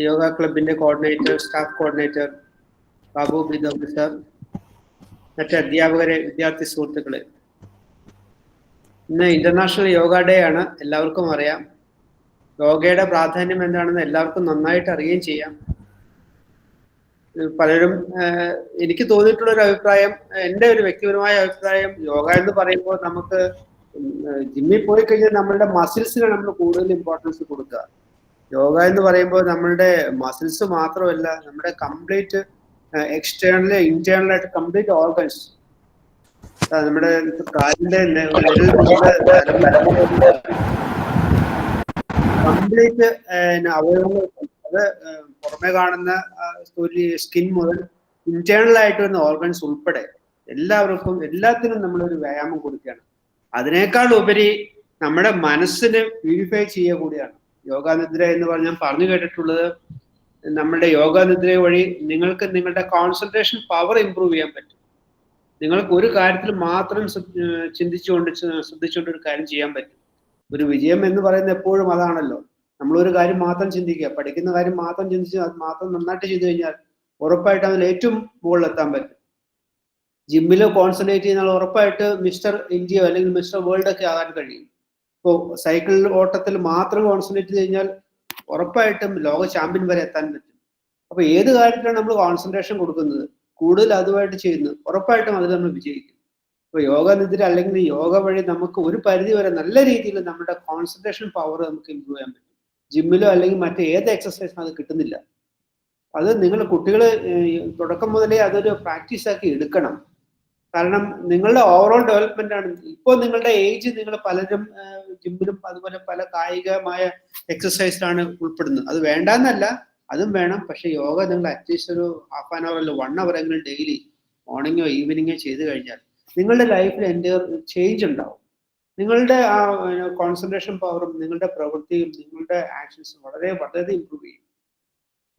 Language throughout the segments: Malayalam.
യോഗ ക്ലബിന്റെ കോർഡിനേറ്റർ, സ്റ്റാഫ് കോർഡിനേറ്റർ ബാബു ബിദോബി സാർ, മറ്റ് അധ്യാപകരെ, വിദ്യാർത്ഥി സുഹൃത്തുക്കളെ, ഇന്ന് ഇന്റർനാഷണൽ യോഗ ഡേ ആണ്. എല്ലാവർക്കും അറിയാം. യോഗയുടെ പ്രാധാന്യം എന്താണെന്ന് എല്ലാവർക്കും നന്നായിട്ട് അറിയുകയും ചെയ്യാം. പലരും എനിക്ക് തോന്നിയിട്ടുള്ളൊരു അഭിപ്രായം, എൻ്റെ ഒരു വ്യക്തിപരമായ അഭിപ്രായം, യോഗ എന്ന് പറയുമ്പോൾ നമുക്ക് ജിമ്മിൽ പോയി കഴിഞ്ഞാൽ നമ്മളുടെ മസിൽസിന് നമ്മൾ കൂടുതൽ ഇമ്പോർട്ടൻസ് കൊടുക്കുക. യോഗ എന്ന് പറയുമ്പോൾ നമ്മളുടെ മസിൽസ് മാത്രമല്ല, നമ്മുടെ കംപ്ലീറ്റ് എക്സ്റ്റേണല് ഇന്റേണലായിട്ട് കംപ്ലീറ്റ് ഓർഗൻസ്, നമ്മുടെ കാലിന്റെ കംപ്ലീറ്റ് അവയവങ്ങൾ, അത് പുറമെ കാണുന്ന സ്കിൻ മുതൽ ഇന്റേണൽ ആയിട്ട് വരുന്ന ഓർഗൻസ് ഉൾപ്പെടെ എല്ലാത്തിനും നമ്മളൊരു വ്യായാമം കൊടുക്കുകയാണ്. അതിനേക്കാൾ ഉപരി നമ്മുടെ മനസ്സിന് പ്യൂരിഫൈ ചെയ്യുക കൂടിയാണ് യോഗാനിദ്ര എന്ന് പറഞ്ഞ് ഞാൻ പറഞ്ഞു കേട്ടിട്ടുള്ളത്. നമ്മുടെ യോഗാനിദ്ര വഴി നിങ്ങൾക്ക് നിങ്ങളുടെ കോൺസെൻട്രേഷൻ പവർ ഇമ്പ്രൂവ് ചെയ്യാൻ പറ്റും. നിങ്ങൾക്ക് ഒരു കാര്യത്തിൽ മാത്രം ശ്രദ്ധിച്ചുകൊണ്ട് ഒരു കാര്യം ചെയ്യാൻ പറ്റും. ഒരു വിജയം എന്ന് പറയുന്നത് എപ്പോഴും അതാണല്ലോ. നമ്മളൊരു കാര്യം മാത്രം ചിന്തിക്കുക, പഠിക്കുന്ന കാര്യം മാത്രം ചിന്തിച്ച് അത് മാത്രം നന്നായിട്ട് ചെയ്തു കഴിഞ്ഞാൽ ഉറപ്പായിട്ട് അതിൽ ഏറ്റവും മുകളിലെത്താൻ പറ്റും. ജിമ്മിൽ കോൺസെൻട്രേറ്റ് ചെയ്യുന്ന ഉറപ്പായിട്ട് മിസ്റ്റർ ഇന്ത്യ അല്ലെങ്കിൽ മിസ്റ്റർ വേൾഡ് ഒക്കെ ആകാൻ കഴിയും. ഇപ്പോൾ സൈക്കിൾ ഓട്ടത്തിൽ മാത്രം കോൺസെൻട്രേറ്റ് ചെയ്ത് കഴിഞ്ഞാൽ ഉറപ്പായിട്ടും ലോക ചാമ്പ്യൻ വരെ എത്താൻ പറ്റും. അപ്പൊ ഏത് കാര്യത്തിലാണ് നമ്മൾ കോൺസെൻട്രേഷൻ കൊടുക്കുന്നത്, കൂടുതൽ അതുമായിട്ട് ചെയ്യുന്നത്, ഉറപ്പായിട്ടും അതിൽ നമ്മൾ വിജയിക്കും. ഇപ്പൊ യോഗനിദ്ര അല്ലെങ്കിൽ യോഗ വഴി നമുക്ക് ഒരു പരിധി വരെ നല്ല രീതിയിൽ നമ്മുടെ കോൺസെൻട്രേഷൻ പവർ നമുക്ക് ഇമ്പ്രൂവ് ചെയ്യാൻ പറ്റും. ജിമ്മിലോ അല്ലെങ്കിൽ മറ്റേത് എക്സസൈസിനും അത് കിട്ടുന്നില്ല. അത് നിങ്ങൾ കുട്ടികൾ തുടക്കം മുതലേ അതൊരു പ്രാക്ടീസ് ആക്കി എടുക്കണം. കാരണം നിങ്ങളുടെ ഓവറോൾ ഡെവലപ്മെന്റ് ആണ്. ഇപ്പോൾ നിങ്ങളുടെ ഏജ്, നിങ്ങൾ പലരും ജിമ്മിലും അതുപോലെ പല കായികമായ എക്സസൈസിലാണ് ഉൾപ്പെടുന്നത്. അത് വേണ്ടാന്നല്ല, അതും വേണം. പക്ഷെ യോഗ നിങ്ങൾ അറ്റ്ലീസ്റ്റ് ഒരു ഹാഫ് ആൻ അവർ അല്ല 1 hour എങ്കിലും ഡെയിലി മോർണിംഗോ ഈവനിങ്ങോ ചെയ്ത് കഴിഞ്ഞാൽ നിങ്ങളുടെ ലൈഫിൽ എൻ്റെ ചേഞ്ച് ഉണ്ടാവും. നിങ്ങളുടെ ആ കോൺസെൻട്രേഷൻ പവറും നിങ്ങളുടെ പ്രവൃത്തിയും നിങ്ങളുടെ ആക്ഷൻസും വളരെ ഇമ്പ്രൂവ് ചെയ്യും.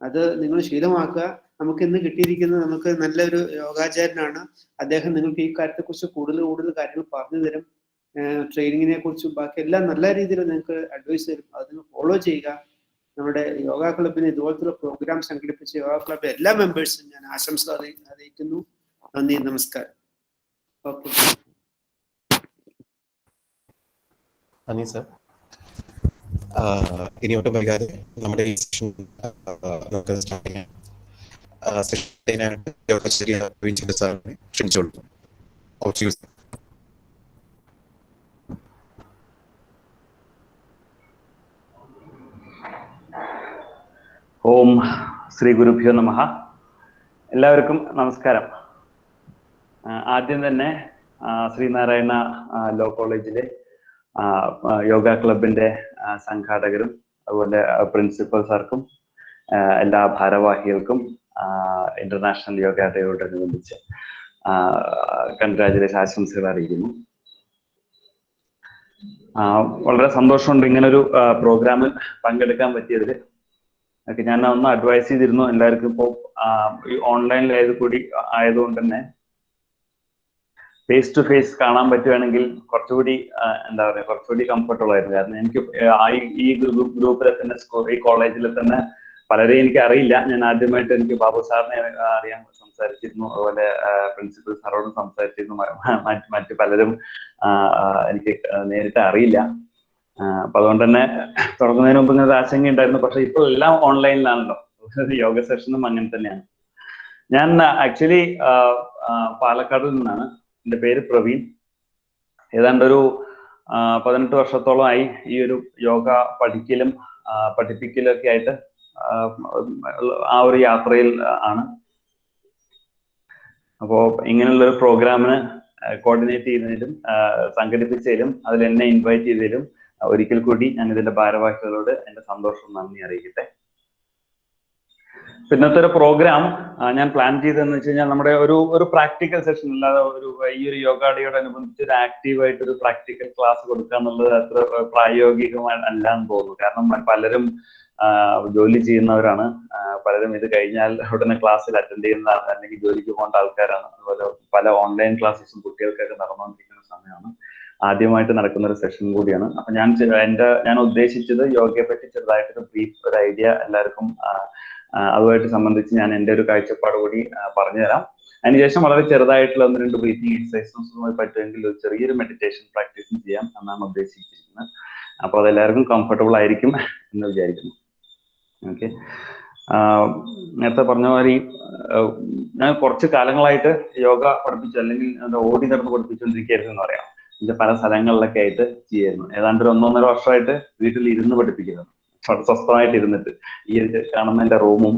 അത് നിങ്ങൾ ശീലമാക്കുക. നമുക്ക് ഇന്ന് കിട്ടിയിരിക്കുന്നത് നമുക്ക് നല്ലൊരു യോഗാചാര്യനാണ്. അദ്ദേഹം നിങ്ങൾക്ക് ഈ കാര്യത്തെക്കുറിച്ച് കൂടുതൽ കാര്യങ്ങൾ പറഞ്ഞു തരും. ട്രെയിനിങ്ങിനെ കുറിച്ചും ബാക്കി എല്ലാം നല്ല രീതിയിൽ നിങ്ങൾക്ക് അഡ്വൈസ് തരും. അതിന് ഫോളോ ചെയ്യുക. നമ്മുടെ യോഗ ക്ലബിന് ഇതുപോലത്തെ പ്രോഗ്രാം സംഘടിപ്പിച്ച യോഗ ക്ലബിലെ എല്ലാ മെമ്പേഴ്സും ഞാൻ ആശംസ അറിയിക്കുന്നു. നന്ദി, നമസ്കാരം. ഓക്കെ. നന്ദി സർ. ഇനി ഒട്ടും വൈകാതെ നമ്മുടെ ഈ സെഷൻ നമുക്ക് സ്റ്റാർട്ട് ചെയ്യാം. സാറിനെ ക്ഷണിച്ചോളൂ. ഓം ശ്രീ ഗുരുഭ്യോ നമഃ. എല്ലാവർക്കും നമസ്കാരം. ആദ്യം തന്നെ ശ്രീനാരായണ ലോ കോളേജിലെ യോഗ ക്ലബിന്റെ സംഘാടകരും അതുപോലെ പ്രിൻസിപ്പൽ സാർക്കും എല്ലാ ഭാരവാഹികൾക്കും ഇന്റർനാഷണൽ യോഗ ഡേയോടനുബന്ധിച്ച് കൺഗ്രാജുലേഷൻ ആശംസകൾ അറിയിക്കുന്നു. വളരെ സന്തോഷമുണ്ട് ഇങ്ങനൊരു പ്രോഗ്രാമിൽ പങ്കെടുക്കാൻ പറ്റിയതിൽ. ഞാൻ ഒന്ന് അഡ്വൈസ് ചെയ്തിരുന്നു എല്ലാവർക്കും. ഇപ്പോൾ ഈ ഓൺലൈനിലായത് കൂടി ആയതുകൊണ്ട് തന്നെ ഫേസ് ടു ഫേസ് കാണാൻ പറ്റുകയാണെങ്കിൽ കുറച്ചുകൂടി എന്താ പറയുക, കുറച്ചുകൂടി കംഫർട്ടബിൾ ആയിരുന്നു. കാരണം എനിക്ക് ഈ ഗ്രൂപ്പിലെ തന്നെ ഈ കോളേജിലെ തന്നെ പലരെയും എനിക്ക് അറിയില്ല. ഞാൻ ആദ്യമായിട്ട് എനിക്ക് ബാബു സാറിനെ അറിയാൻ സംസാരിച്ചിരുന്നു, അതുപോലെ പ്രിൻസിപ്പൽ സാറോടും സംസാരിച്ചിരുന്നു. മറ്റു പലരും എനിക്ക് നേരിട്ട് അറിയില്ല. അപ്പൊ അതുകൊണ്ട് തന്നെ തുടങ്ങുന്നതിന് മുമ്പ് ഇങ്ങനെ ആശങ്ക ഉണ്ടായിരുന്നു. പക്ഷെ ഇപ്പോൾ എല്ലാം ഓൺലൈനിലാണല്ലോ, യോഗ സെഷനും അങ്ങനെ തന്നെയാണ്. ഞാൻ ആക്ച്വലി പാലക്കാടിൽ നിന്നാണ്. എൻ്റെ പേര് പ്രവീൺ. ഏതാണ്ട് ഒരു 18 വർഷത്തോളമായി ഈ ഒരു യോഗ പഠിക്കലും പഠിപ്പിക്കലും ഒക്കെ ആയിട്ട് ആ ഒരു യാത്രയിൽ ആണ്. അപ്പോൾ ഇങ്ങനെയുള്ളൊരു പ്രോഗ്രാമിന് കോർഡിനേറ്റ് ചെയ്യുന്നതിലും സംഘടിപ്പിച്ചതിലും അതിൽ എന്നെ ഇൻവൈറ്റ് ചെയ്തതിലും ഒരിക്കൽ കൂടി ഞാൻ ഇതിന്റെ ഭാരവാഹികളോട് എൻ്റെ സന്തോഷം, നന്ദി അറിയിക്കട്ടെ. ഇന്നത്തെ ഒരു പ്രോഗ്രാം ഞാൻ പ്ലാൻ ചെയ്തതെന്ന് വെച്ച് കഴിഞ്ഞാൽ നമ്മുടെ ഒരു പ്രാക്ടിക്കൽ സെഷൻ അല്ലാതെ ഈ ഒരു യോഗ ഡേയോടനുബന്ധിച്ച് ഒരു ആക്റ്റീവായിട്ട് ഒരു പ്രാക്ടിക്കൽ ക്ലാസ് കൊടുക്കുക എന്നുള്ളത് അത്ര പ്രായോഗികമായി അല്ലാന്ന് തോന്നുന്നു. കാരണം പലരും ജോലി ചെയ്യുന്നവരാണ്, പലരും ഇത് കഴിഞ്ഞാൽ ഉടനെ ക്ലാസ്സിൽ അറ്റൻഡ് ചെയ്യുന്ന അല്ലെങ്കിൽ ജോലിക്ക് പോകേണ്ട ആൾക്കാരാണ്. അതുപോലെ പല ഓൺലൈൻ ക്ലാസ്സസും കുട്ടികൾക്കൊക്കെ നടന്നുകൊണ്ടിരിക്കുന്ന സമയമാണ്. ആദ്യമായിട്ട് നടക്കുന്ന ഒരു സെഷൻ കൂടിയാണ്. അപ്പൊ ഞാൻ ഉദ്ദേശിച്ചത് യോഗയെ പറ്റി ചെറുതായിട്ടൊരു ബ്രീഫ് ഒരു ഐഡിയ എല്ലാവർക്കും അതുമായിട്ട് സംബന്ധിച്ച് ഞാൻ എൻ്റെ ഒരു കാഴ്ചപ്പാട് കൂടി പറഞ്ഞുതരാം. അതിനുശേഷം വളരെ ചെറുതായിട്ടുള്ള 1-2 ബ്രീത്തിങ് എക്സസൈസുമായി പറ്റുമെങ്കിൽ ഒരു ചെറിയൊരു മെഡിറ്റേഷൻ പ്രാക്ടീസും ചെയ്യാം എന്നാണ് ഉദ്ദേശിച്ചിരിക്കുന്നത്. അപ്പോൾ അതെല്ലാവർക്കും കംഫർട്ടബിൾ ആയിരിക്കും എന്ന് വിചാരിക്കുന്നു. ഓക്കെ, നേരത്തെ പറഞ്ഞ മാതിരി ഞാൻ കുറച്ച് കാലങ്ങളായിട്ട് യോഗ പഠിപ്പിച്ചു, അല്ലെങ്കിൽ ഓടി നടന്ന് പഠിപ്പിച്ചുകൊണ്ടിരിക്കുകയായിരുന്നു എന്ന് പറയാം. ഇതിന്റെ പല സ്ഥലങ്ങളിലൊക്കെ ആയിട്ട് ചെയ്യായിരുന്നു. ഏതാണ്ട് ഒരു 1-1.5 വർഷമായിട്ട് വീട്ടിൽ ഇരുന്ന് പഠിപ്പിക്കുന്നത്, സ്വസ്ഥമായിട്ട് ഇരുന്നിട്ട്. ഈ കാണുന്ന എന്റെ റൂമും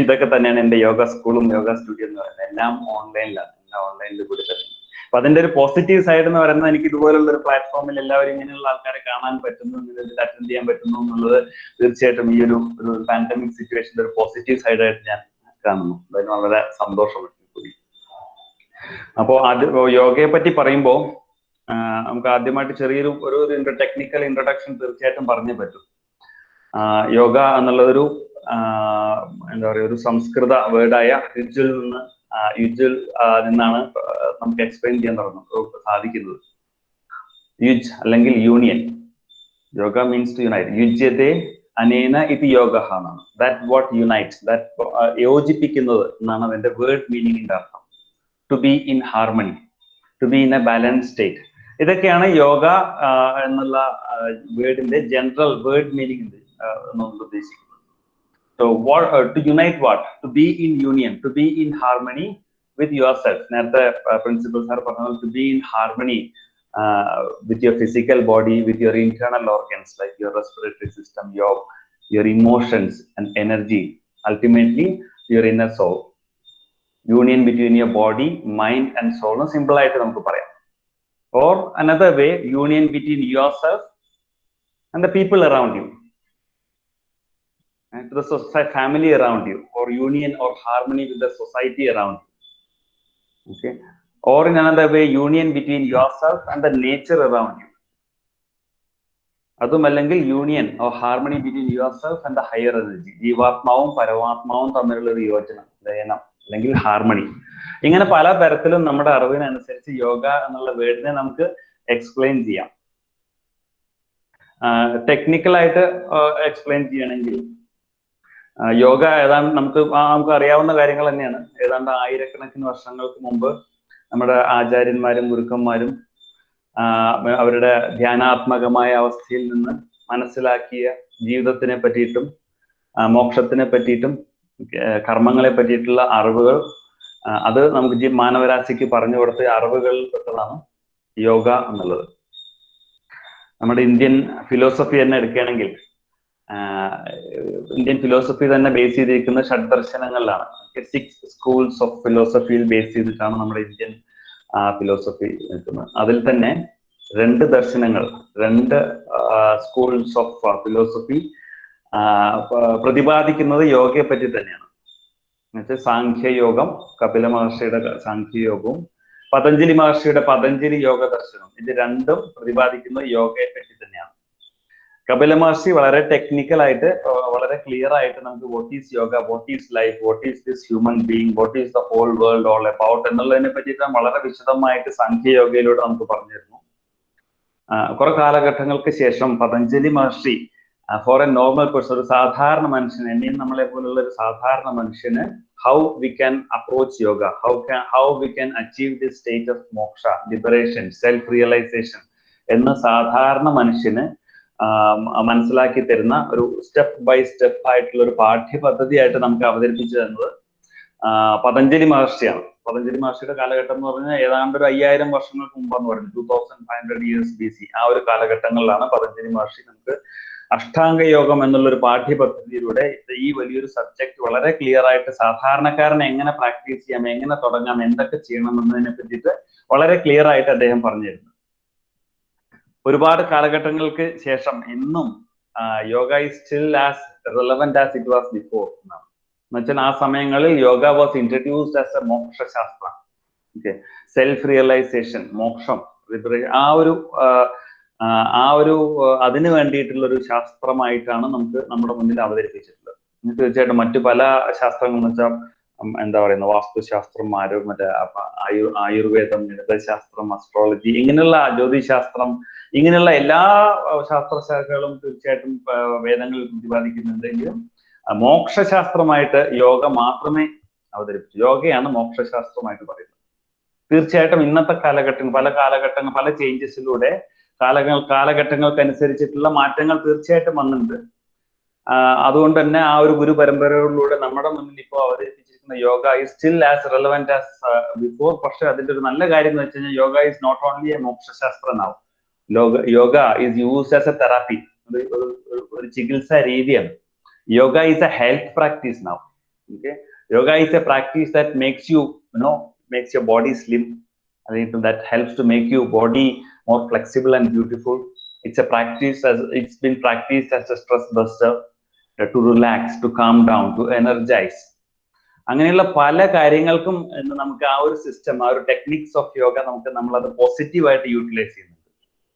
ഇതൊക്കെ തന്നെയാണ് എന്റെ യോഗ സ്കൂളും യോഗ സ്റ്റുഡിയോ എന്ന് പറയുന്നത്. എല്ലാം ഓൺലൈനിലാണ്, എല്ലാം ഓൺലൈനിൽ കൂടി തന്നെ. അപ്പൊ അതിന്റെ ഒരു പോസിറ്റീവ് സൈഡ് എന്ന് പറയുന്നത്, എനിക്ക് ഇതുപോലുള്ള ഒരു പ്ലാറ്റ്ഫോമിൽ എല്ലാവരും ഇങ്ങനെയുള്ള ആൾക്കാരെ കാണാൻ പറ്റുന്നു, ഇതിൽ അറ്റൻഡ് ചെയ്യാൻ പറ്റുന്നു എന്നുള്ളത് തീർച്ചയായിട്ടും ഈ ഒരു പാൻഡമിക് സിറ്റുവേഷന്റെ ഒരു പോസിറ്റീവ് സൈഡായിട്ട് ഞാൻ കാണുന്നു. അതിന് വളരെ സന്തോഷമുണ്ട്. അപ്പോൾ യോഗയെ പറ്റി പറയുമ്പോൾ നമുക്ക് ആദ്യമായിട്ട് ചെറിയൊരു ടെക്നിക്കൽ ഇൻട്രൊഡക്ഷൻ തീർച്ചയായിട്ടും പറഞ്ഞേ പറ്റും. യോഗ എന്നുള്ളതൊരു എന്താ പറയുക, ഒരു സംസ്കൃത വേർഡായ യുജ്വൽ നിന്നാണ് നമുക്ക് എക്സ്പ്ലെയിൻ ചെയ്യാൻ സാധിക്കുന്നത്. യുജ് അല്ലെങ്കിൽ union. Yoga means to unite. യുജ്യത്തെ അനേന ഇത് യോഗ എന്നാണ്. ദാറ്റ് വാട്ട് യുണൈറ്റ്സ്, ദാറ്റ് യോജിപ്പിക്കുന്നത് എന്നാണ് അതിന്റെ വേർഡ് മീനിങ്ങിന്റെ അർത്ഥം. To be in harmony, to be in a balance state. ഇതൊക്കെയാണ് യോഗ എന്നുള്ള വേർഡിന്റെ ജനറൽ വേർഡ് മീനിങ് നമ്മൾ ഉദ്ദേശിക്കുന്നത്. So to unite what? To be in union, to be in harmony with yourself. നേരത്തെ പ്രിൻസിപ്പൽ സാർ പറഞ്ഞത് to be in harmony with your physical body, with your internal organs like your respiratory system, your emotions and energy, ultimately your inner soul. Union between your body, mind and soul. Simple ആയിട്ട് നമുക്ക് പറയാം. Or another way, union between yourself and the people around you, and to the society, family around you, or union or harmony with the society around you. Okay, or in another way, union between yourself and the nature around you. അതും അല്ലെങ്കിൽ union or harmony between yourself and the higher energy. ജീവാത്മാവും പരമാത്മാവും തമ്മിലുള്ള ഒരു യോജനം, ലയനം അല്ലെങ്കിൽ ഹാർമണി. ഇങ്ങനെ പല തരത്തിലും നമ്മുടെ അറിവിനനുസരിച്ച് യോഗ എന്നുള്ള വേർഡിനെ നമുക്ക് എക്സ്പ്ലെയിൻ ചെയ്യാം. ടെക്നിക്കലായിട്ട് എക്സ്പ്ലെയിൻ ചെയ്യണമെങ്കിൽ യോഗ ഏതാണ്ട് നമുക്ക് അറിയാവുന്ന കാര്യങ്ങൾ തന്നെയാണ്. ഏതാണ്ട് ആയിരക്കണക്കിന് വർഷങ്ങൾക്ക് മുമ്പ് നമ്മുടെ ആചാര്യന്മാരും ഗുരുക്കന്മാരും അവരുടെ ധ്യാനാത്മകമായ അവസ്ഥയിൽ നിന്ന് മനസ്സിലാക്കിയ ജീവിതത്തിനെ പറ്റിയിട്ടും മോക്ഷത്തിനെ പറ്റിയിട്ടും കർമ്മങ്ങളെ പറ്റിയിട്ടുള്ള അറിവുകൾ, അത് നമുക്ക് മാനവരാശിക്ക് പറഞ്ഞു കൊടുത്ത അറിവുകളിൽ പെട്ടതാണ് യോഗ എന്നുള്ളത്. നമ്മുടെ ഇന്ത്യൻ ഫിലോസഫി തന്നെ എടുക്കുകയാണെങ്കിൽ, ഇന്ത്യൻ ഫിലോസഫി തന്നെ ബേസ് ചെയ്തിരിക്കുന്ന ഷഡ്ദർശനങ്ങളിലാണ്. 6 സ്കൂൾസ് ഓഫ് ഫിലോസഫിയിൽ ബേസ് ചെയ്തിട്ടാണ് നമ്മുടെ ഇന്ത്യൻ ഫിലോസഫി നിൽക്കുന്നത്. അതിൽ തന്നെ 2 ദർശനങ്ങൾ, 2 സ്കൂൾസ് ഓഫ് ഫിലോസഫി പ്രതിപാദിക്കുന്നത് യോഗയെ പറ്റി തന്നെയാണ്. എന്നുവെച്ചാൽ സാഖ്യയോഗം, കപില മഹർഷിയുടെ സാഖ്യയോഗവും പതഞ്ജലി മഹർഷിയുടെ പതഞ്ജലി യോഗ ദർശനവും, ഇത് രണ്ടും പ്രതിപാദിക്കുന്നത് യോഗയെ പറ്റി തന്നെയാണ്. കപില മഹർഷി വളരെ ടെക്നിക്കൽ ആയിട്ട്, വളരെ ക്ലിയർ ആയിട്ട് നമുക്ക് what is yoga, what is life, what is this human being, what is the whole world all about എന്നുള്ളതിനെ പറ്റിയിട്ട് വളരെ വിശദമായിട്ട് സാഖ്യയോഗയിലൂടെ നമുക്ക് പറഞ്ഞിരുന്നു. കുറെ കാലഘട്ടങ്ങൾക്ക് ശേഷം Patanjali Maharshi for a normal person, ഒരു സാധാരണ മനുഷ്യന്, എന്നെയും നമ്മളെ പോലുള്ള ഒരു സാധാരണ മനുഷ്യന്, how we can approach yoga, how we can achieve this state of moksha, liberation, self realisation എന്ന് സാധാരണ മനുഷ്യന് മനസ്സിലാക്കി തരുന്ന ഒരു സ്റ്റെപ്പ് ബൈ സ്റ്റെപ്പ് ആയിട്ടുള്ള ഒരു പാഠ്യപദ്ധതിയായിട്ട് നമുക്ക് അവതരിപ്പിച്ചു തന്നത് പതഞ്ജലി മഹർഷിയാണ്. പതഞ്ജലി മഹർഷിയുടെ കാലഘട്ടം എന്ന് പറഞ്ഞാൽ ഏതാണ്ട് ഒരു 5000 വർഷങ്ങൾക്ക് മുമ്പെന്ന് പറഞ്ഞു, 2500 years BC. ആ ഒരു കാലഘട്ടങ്ങളിലാണ് പതഞ്ജലി മഹർഷി നമുക്ക് അഷ്ടാംഗ യോഗം എന്നുള്ള ഒരു പാഠ്യപദ്ധതിയിലൂടെ ഈ വലിയൊരു സബ്ജക്ട് വളരെ ക്ലിയർ ആയിട്ട് സാധാരണക്കാരൻ എങ്ങനെ പ്രാക്ടീസ് ചെയ്യാം, എങ്ങനെ തുടങ്ങാം, എന്തൊക്കെ ചെയ്യണം എന്നതിനെ പറ്റിയിട്ട് വളരെ ക്ലിയർ ആയിട്ട് അദ്ദേഹം പറഞ്ഞിരുന്നു. ഒരുപാട് കാലഘട്ടങ്ങൾക്ക് ശേഷം ഇന്നും yoga is still as relevant as it was before എന്നാണ്. എന്നുവെച്ചാൽ ആ സമയങ്ങളിൽ yoga was introduced as a മോക്ഷശാസ്ത്രം. ഓക്കെ, സെൽഫ് റിയലൈസേഷൻ, മോക്ഷം, ആ ഒരു അതിന് വേണ്ടിയിട്ടുള്ള ഒരു ശാസ്ത്രമായിട്ടാണ് നമുക്ക് നമ്മുടെ മുന്നിൽ അവതരിപ്പിച്ചിട്ടുള്ളത്. തീർച്ചയായിട്ടും മറ്റു പല ശാസ്ത്രങ്ങൾ എന്ന് വെച്ചാൽ എന്താ പറയുന്നത്, വാസ്തുശാസ്ത്രം, മറ്റേ ആയുർവേദം, ഗണിതശാസ്ത്രം, അസ്ട്രോളജി, ഇങ്ങനെയുള്ള ജ്യോതിശാസ്ത്രം, ഇങ്ങനെയുള്ള എല്ലാ ശാസ്ത്രശാഖകളും തീർച്ചയായിട്ടും വേദങ്ങളിൽ പ്രതിപാദിക്കുന്നുണ്ടെങ്കിലും മോക്ഷശാസ്ത്രമായിട്ട് യോഗ മാത്രമേ അവതരിപ്പിച്ചു. യോഗയാണ് മോക്ഷശാസ്ത്രമായിട്ട് പറയുന്നത്. തീർച്ചയായിട്ടും ഇന്നത്തെ കാലഘട്ടങ്ങൾ പല ചേഞ്ചസിലൂടെ കാലഘട്ടങ്ങൾക്കനുസരിച്ചിട്ടുള്ള മാറ്റങ്ങൾ തീർച്ചയായിട്ടും വന്നിട്ടുണ്ട്. അതുകൊണ്ട് തന്നെ ആ ഒരു ഗുരു പരമ്പരകളിലൂടെ നമ്മുടെ മുന്നിൽ ഇപ്പോൾ അവതരിപ്പിച്ചിരിക്കുന്ന yoga is still as relevant as before. പക്ഷെ അതിന്റെ ഒരു നല്ല കാര്യം എന്ന് വെച്ച് കഴിഞ്ഞാൽ yoga is not only a മോക്ഷശാസ്ത്രം now. Yoga is used as a therapy, ഒരു ചികിത്സാ രീതിയാണ്. Yoga is a health practice now. Okay, yoga is a practice that makes you, makes your body slim. I think that helps to make your body more flexible and beautiful. It's a practice as it's been practiced as a stress buster, to relax, to calm down, to energize. അങ്ങനെയുള്ള പല കാര്യങ്ങൾക്കും നമുക്ക് ആ ഒരു സിസ്റ്റം, ആ ഒരു ടെക്നിക്സ് ഓഫ് യോഗ നമ്മളത് പോസിറ്റീവായിട്ട് യൂട്ടിലൈസ് ചെയ്യുന്നുണ്ട്.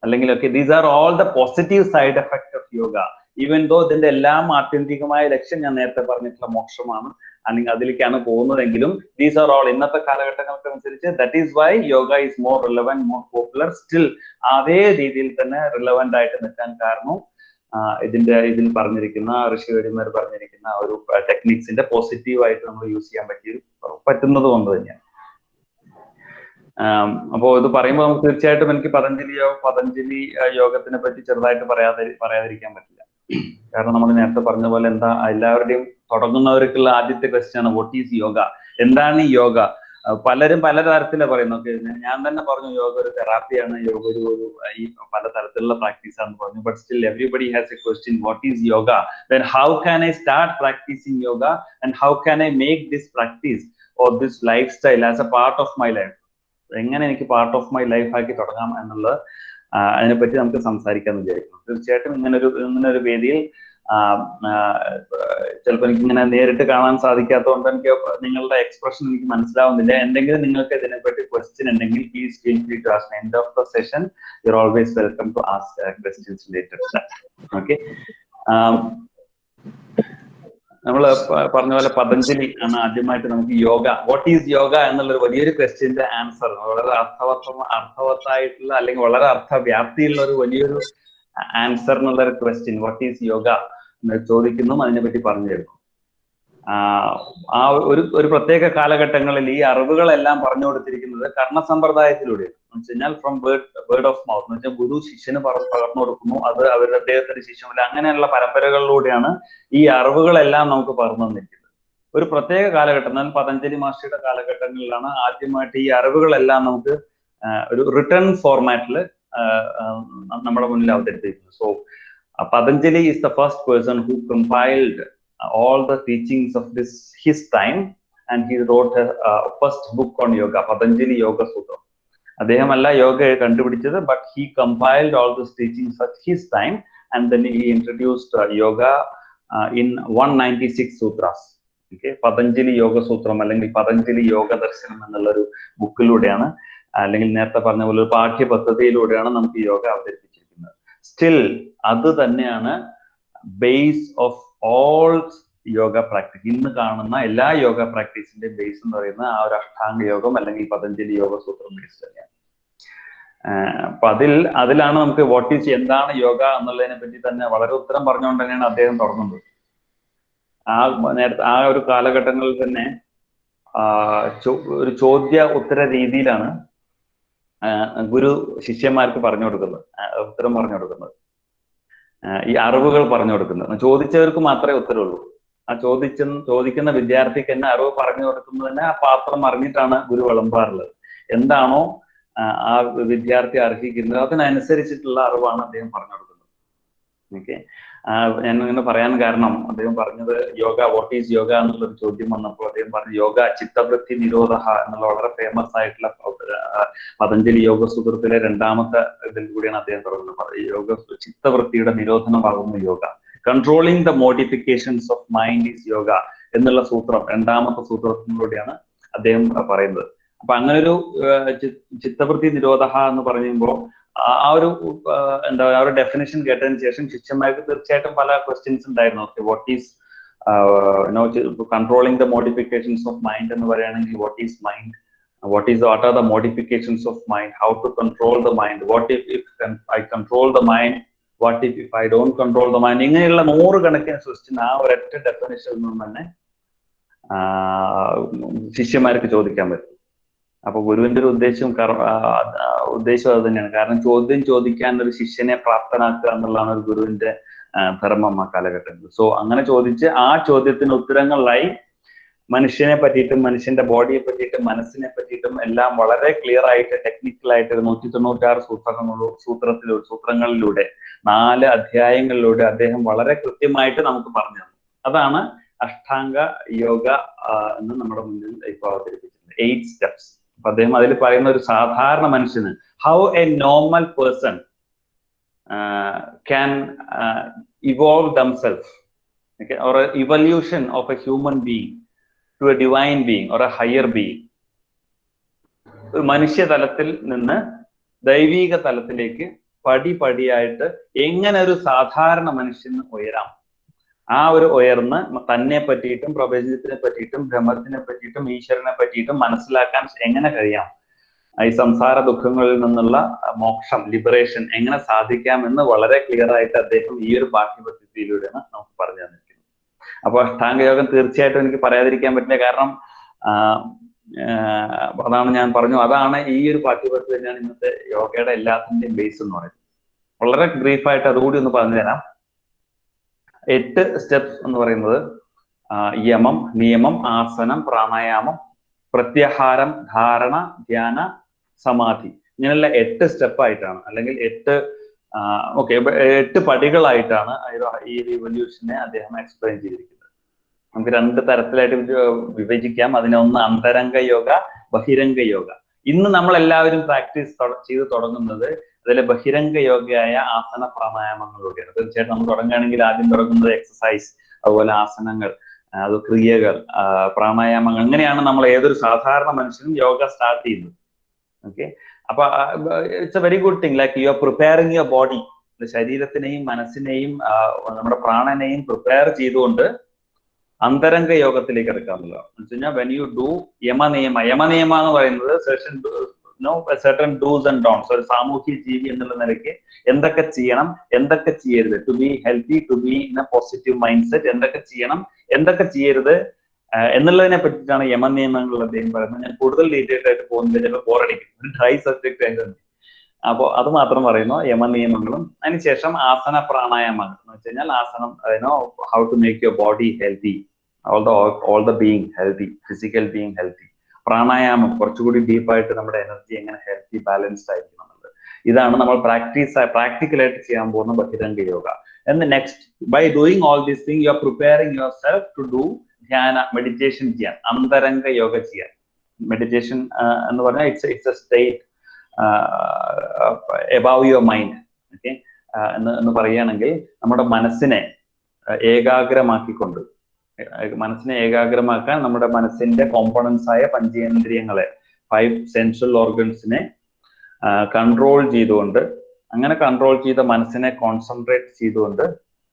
അല്ലെങ്കിൽ okay, these are all the positive side effect of yoga. Even though ഇതിന്റെ എല്ലാം ആത്യന്തികമായ ലക്ഷ്യം ഞാൻ നേരത്തെ പറഞ്ഞിട്ടുള്ള മോക്ഷമാണ്, അല്ലെങ്കിൽ അതിലേക്കാണ് പോകുന്നതെങ്കിലും ദീസ് ആർ ഓൾ ഇന്നത്തെ കാലഘട്ടങ്ങൾക്കനുസരിച്ച് that is why yoga is more relevant, more popular. Still അതേ രീതിയിൽ തന്നെ റിലവന്റ് ആയിട്ട് നിൽക്കാൻ കാരണം ഇതിൽ പറഞ്ഞിരിക്കുന്ന ഋഷിവര്യന്മാർ പറഞ്ഞിരിക്കുന്ന ഒരു ടെക്നിക്സിന്റെ പോസിറ്റീവായിട്ട് നമ്മൾ യൂസ് ചെയ്യാൻ പറ്റുന്നത് കൊണ്ട് തന്നെയാണ്. അപ്പോൾ ഇത് പറയുമ്പോൾ നമുക്ക് തീർച്ചയായിട്ടും എനിക്ക് പതഞ്ജലി യോഗത്തിനെ പറ്റി ചെറുതായിട്ട് പറയാതിരിക്കാൻ പറ്റില്ല. കാരണം നമ്മൾ നേരത്തെ പറഞ്ഞ പോലെ എല്ലാവരുടെയും തുടങ്ങുന്നവർക്കുള്ള ആദ്യത്തെ ക്വസ്റ്റ്യൻ ആണ് വാട്ട് ഈസ് യോഗ, എന്താണ് ഈ യോഗ? പലരും പല തരത്തിലാണ് പറയുന്നത്. ഓക്കെ, ഞാൻ തന്നെ പറഞ്ഞു യോഗ ഒരു തെറാപ്പിയാണ്, യോഗ ഒരു ഈ പല തരത്തിലുള്ള പ്രാക്ടീസ് ആണെന്ന് പറഞ്ഞു. But still everybody has a question, what is yoga? Then how can I start practising yoga and how can I make this practice or this life style as a part of my life? എങ്ങനെ എനിക്ക് പാർട്ട് ഓഫ് മൈ ലൈഫ് ആക്കി തുടങ്ങാം എന്നുള്ളത് അതിനെപ്പറ്റി നമുക്ക് സംസാരിക്കാമെന്ന് വിചാരിക്കുന്നു. തീർച്ചയായിട്ടും ഇങ്ങനൊരു വേദിയിൽ ചിലപ്പോൾ എനിക്ക് ഇങ്ങനെ നേരിട്ട് കാണാൻ സാധിക്കാത്തതുകൊണ്ട് എനിക്ക് നിങ്ങളുടെ എക്സ്പ്രഷൻ എനിക്ക് മനസ്സിലാവുന്നില്ല. എന്തെങ്കിലും നിങ്ങൾക്ക് ഇതിനെപ്പറ്റി ക്വസ്റ്റ്യൻ ഉണ്ടെങ്കിൽ please feel free to ask. End of the session you are always welcome to ask questions related to that. Okay, നമ്മൾ പറഞ്ഞ പോലെ പതഞ്ജലി ആണ് ആദ്യമായിട്ട് നമുക്ക് യോഗ, വാട്ട് ഈസ് യോഗ എന്നുള്ളൊരു വലിയൊരു ക്വസ്റ്റ്യന്റെ ആൻസർ, വളരെ അർത്ഥവത്തായിട്ടുള്ള അല്ലെങ്കിൽ വളരെ അർത്ഥവ്യാപ്തിയുള്ള ഒരു വലിയൊരു ആൻസർ എന്നുള്ളൊരു ക്വസ്റ്റ്യൻ, വാട്ട് ഈസ് യോഗ എന്ന് ചോദിക്കുന്നു, അതിനെപ്പറ്റി പറഞ്ഞു തരുന്നു. ആ ഒരു പ്രത്യേക കാലഘട്ടങ്ങളിൽ ഈ അറിവുകളെല്ലാം പറഞ്ഞു കൊടുത്തിരിക്കുന്നത് കർണസമ്പ്രദായത്തിലൂടെയാണ്. എന്ന് വെച്ച് കഴിഞ്ഞാൽ ഫ്രം വേർഡ് ഓഫ് മൗത്ത്, എന്ന് വെച്ചാൽ ഗുരു ശിഷ്യന് പകർന്നു കൊടുക്കുന്നു, അത് അവരുടെ അദ്ദേഹത്തിന്റെ ശിഷ്യമില്ല, അങ്ങനെയുള്ള പരമ്പരകളിലൂടെയാണ് ഈ അറിവുകളെല്ലാം നമുക്ക് പകർന്നു തന്നിരിക്കുന്നത്. ഒരു പ്രത്യേക കാലഘട്ടം, എന്നാൽ പതഞ്ജലി മഹർഷിയുടെ കാലഘട്ടങ്ങളിലാണ് ആദ്യമായിട്ട് ഈ അറിവുകളെല്ലാം നമുക്ക് ഒരു റിട്ടേൺ ഫോർമാറ്റിൽ നമ്മുടെ മുന്നിൽ അവതരിപ്പിക്കുന്നത്. So Patanjali is the first person who compiled all the teachings of his time, and he wrote a first book on yoga, Patanjali Yoga Sutra. അദ്ദേഹമല്ല യോഗ കണ്ടുപിടിച്ചത്, but he compiled all those teachings at his time, and then he introduced yoga in 196 sutras. Okay, Patanjali yoga സൂത്രം അല്ലെങ്കിൽ പതഞ്ജലി യോഗ ദർശനം എന്നുള്ളൊരു ബുക്കിലൂടെയാണ്, അല്ലെങ്കിൽ നേരത്തെ പറഞ്ഞ പോലെ ഒരു പാഠ്യപദ്ധതിയിലൂടെയാണ് നമുക്ക് യോഗ അവതരിപ്പിച്ചിരിക്കുന്നത്. സ്റ്റിൽ അത് തന്നെയാണ് base of all yoga practice. ഇന്ന് കാണുന്ന എല്ലാ യോഗ പ്രാക്ടീസിന്റെ ബേസ് എന്ന് പറയുന്ന ആ ഒരു അഷ്ടാംഗ യോഗം അല്ലെങ്കിൽ പതഞ്ജലി യോഗ സൂത്രം ബേസ് തന്നെയാണ്. അപ്പൊ അതിലാണ് നമുക്ക് വാട്ട് ഈസ്, എന്താണ് യോഗ എന്നുള്ളതിനെ പറ്റി തന്നെ വളരെ ഉത്തരം പറഞ്ഞുകൊണ്ട് തന്നെയാണ് അദ്ദേഹം തുടങ്ങുന്നത്. നേരത്തെ ആ ഒരു കാലഘട്ടങ്ങളിൽ തന്നെ ഒരു ചോദ്യ ഉത്തര രീതിയിലാണ് ഗുരു ശിഷ്യന്മാർക്ക് ഉത്തരം പറഞ്ഞു കൊടുക്കുന്നത്, ഈ അറിവുകൾ പറഞ്ഞു കൊടുക്കുന്നത്. ചോദിച്ചവർക്ക് മാത്രമേ ഉത്തരവുള്ളൂ. ആ ചോദിക്കുന്ന വിദ്യാർത്ഥിക്ക് തന്നെ അറിവ് പറഞ്ഞു കൊടുക്കുന്നത് തന്നെ ആ പാത്രം അറിഞ്ഞിട്ടാണ് ഗുരു വിളമ്പാറുള്ളത്. എന്താണോ ആ വിദ്യാർത്ഥി അർഹിക്കുന്നത് അതിനനുസരിച്ചിട്ടുള്ള അറിവാണ് അദ്ദേഹം പറഞ്ഞു കൊടുക്കുന്നത്. ഓക്കെ, ഞാൻ ഇങ്ങനെ പറയാൻ കാരണം അദ്ദേഹം പറഞ്ഞത് യോഗ, വാട്ട് ഈസ് യോഗ എന്നുള്ളൊരു ചോദ്യം വന്നപ്പോൾ അദ്ദേഹം പറഞ്ഞു യോഗ ചിത്തവൃത്തി നിരോധ എന്നുള്ള വളരെ ഫേമസ് ആയിട്ടുള്ള പതഞ്ജലി യോഗ സൂത്രത്തിലെ രണ്ടാമത്തെ ഇതിൽ കൂടിയാണ് അദ്ദേഹം തുടങ്ങുന്നത്. യോഗ ചിത്തവൃത്തിയുടെ നിരോധനമാകുന്നു yoga, controlling the modifications of mind is yoga എന്നുള്ള സൂത്രം രണ്ടാമത്തെ സൂത്രത്തിലൂടെയാണ് അദ്ദേഹം പറയുന്നത്. അപ്പൊ അങ്ങനെ ഒരു ചിത്തവൃത്തി നിരോധ എന്ന് പറയുമ്പോൾ ആ ഒരു ആ ഒരു ഡെഫിനേഷൻ കേട്ടതിന് ശേഷം ശിഷ്യന്മാർക്ക് തീർച്ചയായിട്ടും പല ക്വസ്റ്റ്യൻസ് ഉണ്ടായിരുന്നു. Okay, what is controlling the modifications of mind എന്ന് പറയുകയാണെങ്കിൽ what is mind, what are the modifications of mind, how to control the mind, what if I control the mind, what if I don't control the mind, ഇങ്ങനെയുള്ള 100 കണക്കിന് ക്വസ്റ്റ്യൻ ആ ഒരൊറ്റ ഡെഫിനിഷനിൽ നിന്ന് തന്നെ ശിഷ്യന്മാർക്ക് ചോദിക്കാൻ പറ്റും. അപ്പൊ ഗുരുവിന്റെ ഒരു ഉദ്ദേശം അത് തന്നെയാണ്. കാരണം ചോദ്യം ചോദിക്കാൻ ഒരു ശിഷ്യനെ പ്രാപ്തനാക്കുക എന്നുള്ളതാണ് ഒരു ഗുരുവിന്റെ ധർമ്മം ആ കാലഘട്ടത്തിൽ. സോ അങ്ങനെ ചോദിച്ച് ആ ചോദ്യത്തിന് ഉത്തരങ്ങളിലായി മനുഷ്യനെ പറ്റിയിട്ടും മനുഷ്യന്റെ ബോഡിയെ പറ്റിയിട്ടും മനസ്സിനെ പറ്റിയിട്ടും എല്ലാം വളരെ ക്ലിയർ ആയിട്ട് ടെക്നിക്കലായിട്ട് 196 സൂത്രങ്ങളിലൂടെ 4 അധ്യായങ്ങളിലൂടെ അദ്ദേഹം വളരെ കൃത്യമായിട്ട് നമുക്ക് പറഞ്ഞു തന്നു. അതാണ് അഷ്ടാംഗ യോഗ എന്ന് നമ്മുടെ മുന്നിൽ ഇപ്പോൾ അവതരിപ്പിച്ചിട്ടുണ്ട്. 8 steps. അപ്പൊ അദ്ദേഹം അതിൽ പറയുന്ന ഒരു സാധാരണ മനുഷ്യന് how A normal person can evolve themselves, okay, or an evolution of a human being to a divine being or a higher being. ഒരു മനുഷ്യ തലത്തിൽ നിന്ന് ദൈവിക തലത്തിലേക്ക് പടിപടിയായിട്ട് എങ്ങനെ ഒരു സാധാരണ മനുഷ്യന് ഉയരാം, ആ ഒരു ഉയർന്ന് തന്നെ പറ്റിയിട്ടും പ്രപഞ്ചത്തിനെ പറ്റിയിട്ടും ബ്രഹ്മത്തിനെ പറ്റിയിട്ടും ഈശ്വരനെ പറ്റിയിട്ടും മനസ്സിലാക്കാൻ എങ്ങനെ കഴിയാം, ഈ സംസാര ദുഃഖങ്ങളിൽ നിന്നുള്ള മോക്ഷം, ലിബറേഷൻ എങ്ങനെ സാധിക്കാം എന്ന് വളരെ ക്ലിയർ ആയിട്ട് അദ്ദേഹം ഈ ഒരു പാഠ്യപദ്ധതിയിലൂടെയാണ് നമുക്ക് പറഞ്ഞു തന്നിരിക്കുന്നത്. അപ്പൊ അഷ്ടാംഗയോഗം തീർച്ചയായിട്ടും എനിക്ക് പറയാതിരിക്കാൻ പറ്റില്ല. കാരണം അതാണ് ഞാൻ പറഞ്ഞു, അതാണ് ഈ ഒരു പാഠ്യപദ്ധതി തന്നെയാണ് ഇന്നത്തെ യോഗയുടെ എല്ലാത്തിന്റെയും ബേസ് എന്ന് പറയുന്നത്. വളരെ ബ്രീഫായിട്ട് അതുകൂടി ഒന്ന് പറഞ്ഞു തരാം. 8 സ്റ്റെപ്സ് എന്ന് പറയുന്നത് യമം, നിയമം, ആസനം, പ്രാണായാമം, പ്രത്യാഹാരം, ധാരണ, ധ്യാന, സമാധി, ഇങ്ങനെയുള്ള 8 സ്റ്റെപ്പായിട്ടാണ്, അല്ലെങ്കിൽ 8 പടികളായിട്ടാണ് ഈ റിവല്യൂഷനെ അദ്ദേഹം എക്സ്പ്ലെയിൻ ചെയ്തിരിക്കുന്നത്. നമുക്ക് 2 തരത്തിലായിട്ട് വിഭജിക്കാം. അതിനൊന്ന് അന്തരംഗ യോഗ, ബഹിരംഗ യോഗ. ഇന്ന് നമ്മൾ എല്ലാവരും പ്രാക്ടീസ് ചെയ്ത് തുടങ്ങുന്നത് അതിലെ ബഹിരംഗ യോഗയായ ആസന പ്രാണായാമങ്ങളിലൂടെയാണ്. തീർച്ചയായിട്ടും നമ്മൾ തുടങ്ങുകയാണെങ്കിൽ ആദ്യം തുടങ്ങുന്നത് എക്സസൈസ്, അതുപോലെ ആസനങ്ങൾ, അത് ക്രിയകൾ, പ്രാണായാമങ്ങൾ, അങ്ങനെയാണ് നമ്മൾ ഏതൊരു സാധാരണ മനുഷ്യനും യോഗ സ്റ്റാർട്ട് ചെയ്യുന്നത്. ഓക്കെ, അപ്പൊ it's a very good thing. Like you are preparing your body, ശരീരത്തിനെയും മനസ്സിനെയും നമ്മുടെ പ്രാണനെയും പ്രിപ്പയർ ചെയ്തുകൊണ്ട് അന്തരംഗ യോഗത്തിലേക്ക് എടുക്കാന്നുള്ളതാണ്. എന്ന് വെച്ച് കഴിഞ്ഞാൽ വെൻ യു ഡു യമനിയമ എന്ന് പറയുന്നത് certain do's and don'ts. ഒരു സാമൂഹ്യ ജീവി എന്നുള്ള നിലയ്ക്ക് എന്തൊക്കെ ചെയ്യണം, എന്തൊക്കെ ചെയ്യരുത്, to be healthy, to be in a positive mind set, എന്തൊക്കെ ചെയ്യണം, എന്തൊക്കെ ചെയ്യരുത് എന്നുള്ളതിനെ പറ്റിയിട്ടാണ് യമനിയമങ്ങൾ അദ്ദേഹം പറയുന്നത്. ഞാൻ കൂടുതൽ ഡീറ്റെയിൽ ആയിട്ട് പോകുന്നത് ചിലപ്പോൾ ബോറടിക്കും, ഒരു ഡ്രൈ സബ്ജക്ട് ആയിരുന്നു. അപ്പോൾ അത് മാത്രം പറയുന്നു യമനിയമങ്ങളും. അതിനുശേഷം ആസന പ്രാണായാമങ്ങൾ എന്ന് വെച്ച് കഴിഞ്ഞാൽ ആസനം, how to make your body healthy, all the being healthy, physical being healthy. പ്രാണായാമം കുറച്ചുകൂടി ഡീപ്പായിട്ട് നമ്മുടെ എനർജി എങ്ങനെ ഹെൽത്തി ബാലൻസ്ഡ് ആയിരിക്കണം എന്നുള്ളത്. ഇതാണ് നമ്മൾ പ്രാക്ടിക്കലായിട്ട് ചെയ്യാൻ പോകുന്ന ബഹിരംഗ yoga. And the next, by doing all these things, you are preparing yourself to do ധ്യാന, മെഡിറ്റേഷൻ ചെയ്യാൻ, അന്തരംഗ യോഗ ചെയ്യാൻ. മെഡിറ്റേഷൻ എന്ന് പറഞ്ഞാൽ it's A state above your mind. Okay, എന്ന് പറയുകയാണെങ്കിൽ നമ്മുടെ മനസ്സിനെ ഏകാഗ്രമാക്കിക്കൊണ്ട്, മനസ്സിനെ ഏകാഗ്രമാക്കാൻ നമ്മുടെ മനസ്സിന്റെ കോമ്പണൻസ് ആയ പഞ്ചേന്ദ്രിയങ്ങളെ, 5 സെൻട്രൽ ഓർഗൻസിനെ കൺട്രോൾ ചെയ്തുകൊണ്ട്, അങ്ങനെ കൺട്രോൾ ചെയ്ത മനസ്സിനെ കോൺസെൻട്രേറ്റ് ചെയ്തുകൊണ്ട്,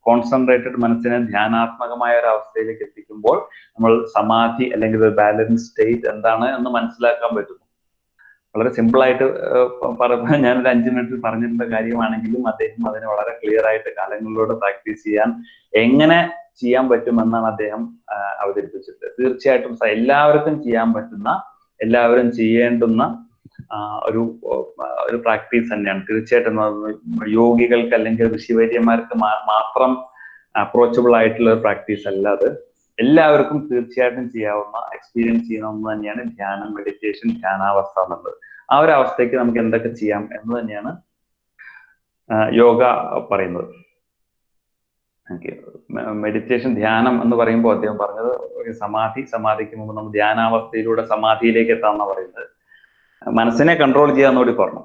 കോൺസെൻട്രേറ്റഡ് മനസ്സിനെ ധ്യാനാത്മകമായ ഒരു അവസ്ഥയിലേക്ക് എത്തിക്കുമ്പോൾ നമ്മൾ സമാധി അല്ലെങ്കിൽ ഒരു ബാലൻസ് സ്റ്റേറ്റ് എന്താണ് എന്ന് മനസ്സിലാക്കാൻ പറ്റുന്നു. വളരെ സിമ്പിളായിട്ട് പറഞ്ഞാൽ ഞാനൊരു 5 മിനിറ്റിൽ പറഞ്ഞിട്ടുള്ള കാര്യമാണെങ്കിലും അദ്ദേഹം അതിനെ വളരെ ക്ലിയർ ആയിട്ട് കാലങ്ങളിലൂടെ പ്രാക്ടീസ് ചെയ്യാൻ എങ്ങനെ ചെയ്യാൻ പറ്റുമെന്നാണ് അദ്ദേഹം അവതരിപ്പിച്ചിട്ട്. തീർച്ചയായിട്ടും എല്ലാവർക്കും ചെയ്യാൻ പറ്റുന്ന, എല്ലാവരും ചെയ്യേണ്ടുന്ന ഒരു പ്രാക്ടീസ് തന്നെയാണ്. തീർച്ചയായിട്ടും യോഗികൾക്ക് അല്ലെങ്കിൽ ഋഷിവര്യന്മാർക്ക് മാത്രം അപ്രോച്ചബിൾ ആയിട്ടുള്ള ഒരു പ്രാക്ടീസ് അല്ല അത്. എല്ലാവർക്കും തീർച്ചയായിട്ടും ചെയ്യാവുന്ന, എക്സ്പീരിയൻസ് ചെയ്യുന്ന ഒന്ന് തന്നെയാണ് ധ്യാനം, മെഡിറ്റേഷൻ, ധ്യാനാവസ്ഥ എന്നുള്ളത്. ആ ഒരു അവസ്ഥയ്ക്ക് നമുക്ക് എന്തൊക്കെ ചെയ്യാം എന്ന് തന്നെയാണ് യോഗ പറയുന്നത്. മെഡിറ്റേഷൻ, ധ്യാനം എന്ന് പറയുമ്പോൾ അദ്ദേഹം പറഞ്ഞത് സമാധിക്ക് മുമ്പ് നമ്മൾ ധ്യാനാവസ്ഥയിലൂടെ സമാധിയിലേക്ക് എത്താമെന്നാണ് പറയുന്നത്. മനസ്സിനെ കൺട്രോൾ ചെയ്യാന്നുകൂടി പറഞ്ഞു.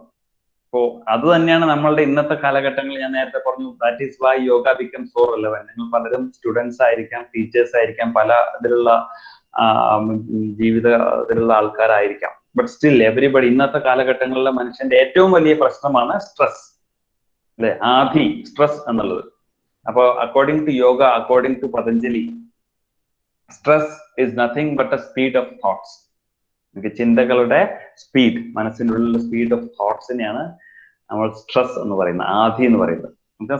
അപ്പോ അത് തന്നെയാണ് നമ്മളുടെ ഇന്നത്തെ കാലഘട്ടങ്ങളിൽ ഞാൻ നേരത്തെ പറഞ്ഞു, that is why yoga become so relevant. നിങ്ങൾ പലരും സ്റ്റുഡൻസ് ആയിരിക്കാം, ടീച്ചേഴ്സ് ആയിരിക്കാം, പല ഇതിലുള്ള ജീവിതത്തിലുള്ള ആൾക്കാരായിരിക്കാം. ബട്ട് സ്റ്റിൽ എവരിബഡി, ഇന്നത്തെ കാലഘട്ടങ്ങളിലെ മനുഷ്യന്റെ ഏറ്റവും വലിയ പ്രശ്നമാണ് സ്ട്രെസ്, അല്ലെ, ആധി, സ്ട്രെസ് എന്നുള്ളത്. അപ്പോൾ according to yoga, according to Patanjali, stress is nothing but a speed of thoughts. ചിന്തകളുടെ സ്പീഡ്, മനസ്സിൻ്റെ ഉള്ളിലുള്ള സ്പീഡ് ഓഫ് തോട്ട്സിനെയാണ് നമ്മൾ സ്ട്രെസ് എന്ന് പറയുന്നത്, ആധി എന്ന് പറയുന്നത്.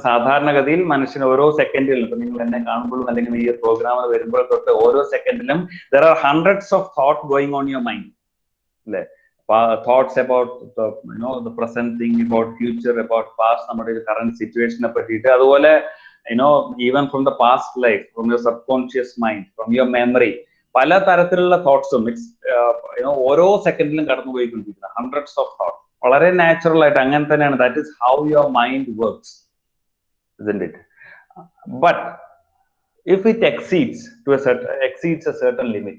സാധാരണഗതിയിൽ മനുഷ്യന് ഓരോ സെക്കൻഡിലും, ഇപ്പൊ നിങ്ങൾ എന്നെ കാണുമ്പോഴും അല്ലെങ്കിൽ ഈ പ്രോഗ്രാമിൽ വരുമ്പോൾ തൊട്ട് ഓരോ സെക്കൻഡിലും there are hundreds of thoughts going on your mind, അല്ലെ? Thoughts about the present thing, about future, about past, നമ്മുടെ current situation പറ്റിയിട്ട്, അതുപോലെ even from the past life, from your subconscious mind, from your memory, പല തരത്തിലുള്ള തോട്ട്സും ഓരോ സെക്കൻഡിലും കടന്നു പോയിക്കൊണ്ടിരിക്കുന്നത്, hundreds of thoughts. വളരെ നാച്ചുറൽ ആയിട്ട് അങ്ങനെ തന്നെയാണ്. That is how your mind works, isn't it? But if it exceeds a certain limit,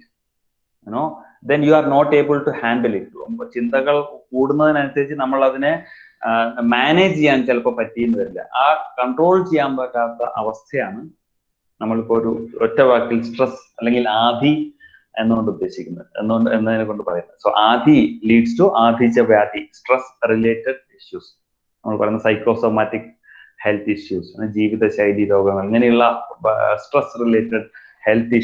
then you are not able to handle it. ചിന്തകൾ കൂടുന്നതിനനുസരിച്ച് നമ്മൾ അതിനെ മാനേജ് ചെയ്യാൻ ചിലപ്പോൾ പറ്റിയെന്ന് വരില്ല. ആ കൺട്രോൾ ചെയ്യാൻ പറ്റാത്ത അവസ്ഥയാണ് നമ്മളിപ്പോ ഒരു ഒറ്റ വാക്കിൽ സ്ട്രെസ് അല്ലെങ്കിൽ ആധി എന്നുകൊണ്ട് ഉദ്ദേശിക്കുന്നത്, എന്നതിനെ കൊണ്ട് പറയുന്നത്. സോ ആധി ലീഡ്സ് ടു ആധിച്ച വ്യാധി, സ്ട്രെസ് റിലേറ്റഡ് ഇഷ്യൂസ്. നമ്മൾ പറയുന്ന സൈക്കോസോമാറ്റിക് ഹെൽത്ത് ഇഷ്യൂസ്, ജീവിതശൈലി രോഗങ്ങൾ, ഇങ്ങനെയുള്ള സ്ട്രെസ് റിലേറ്റഡ് ഹെൽത്ത്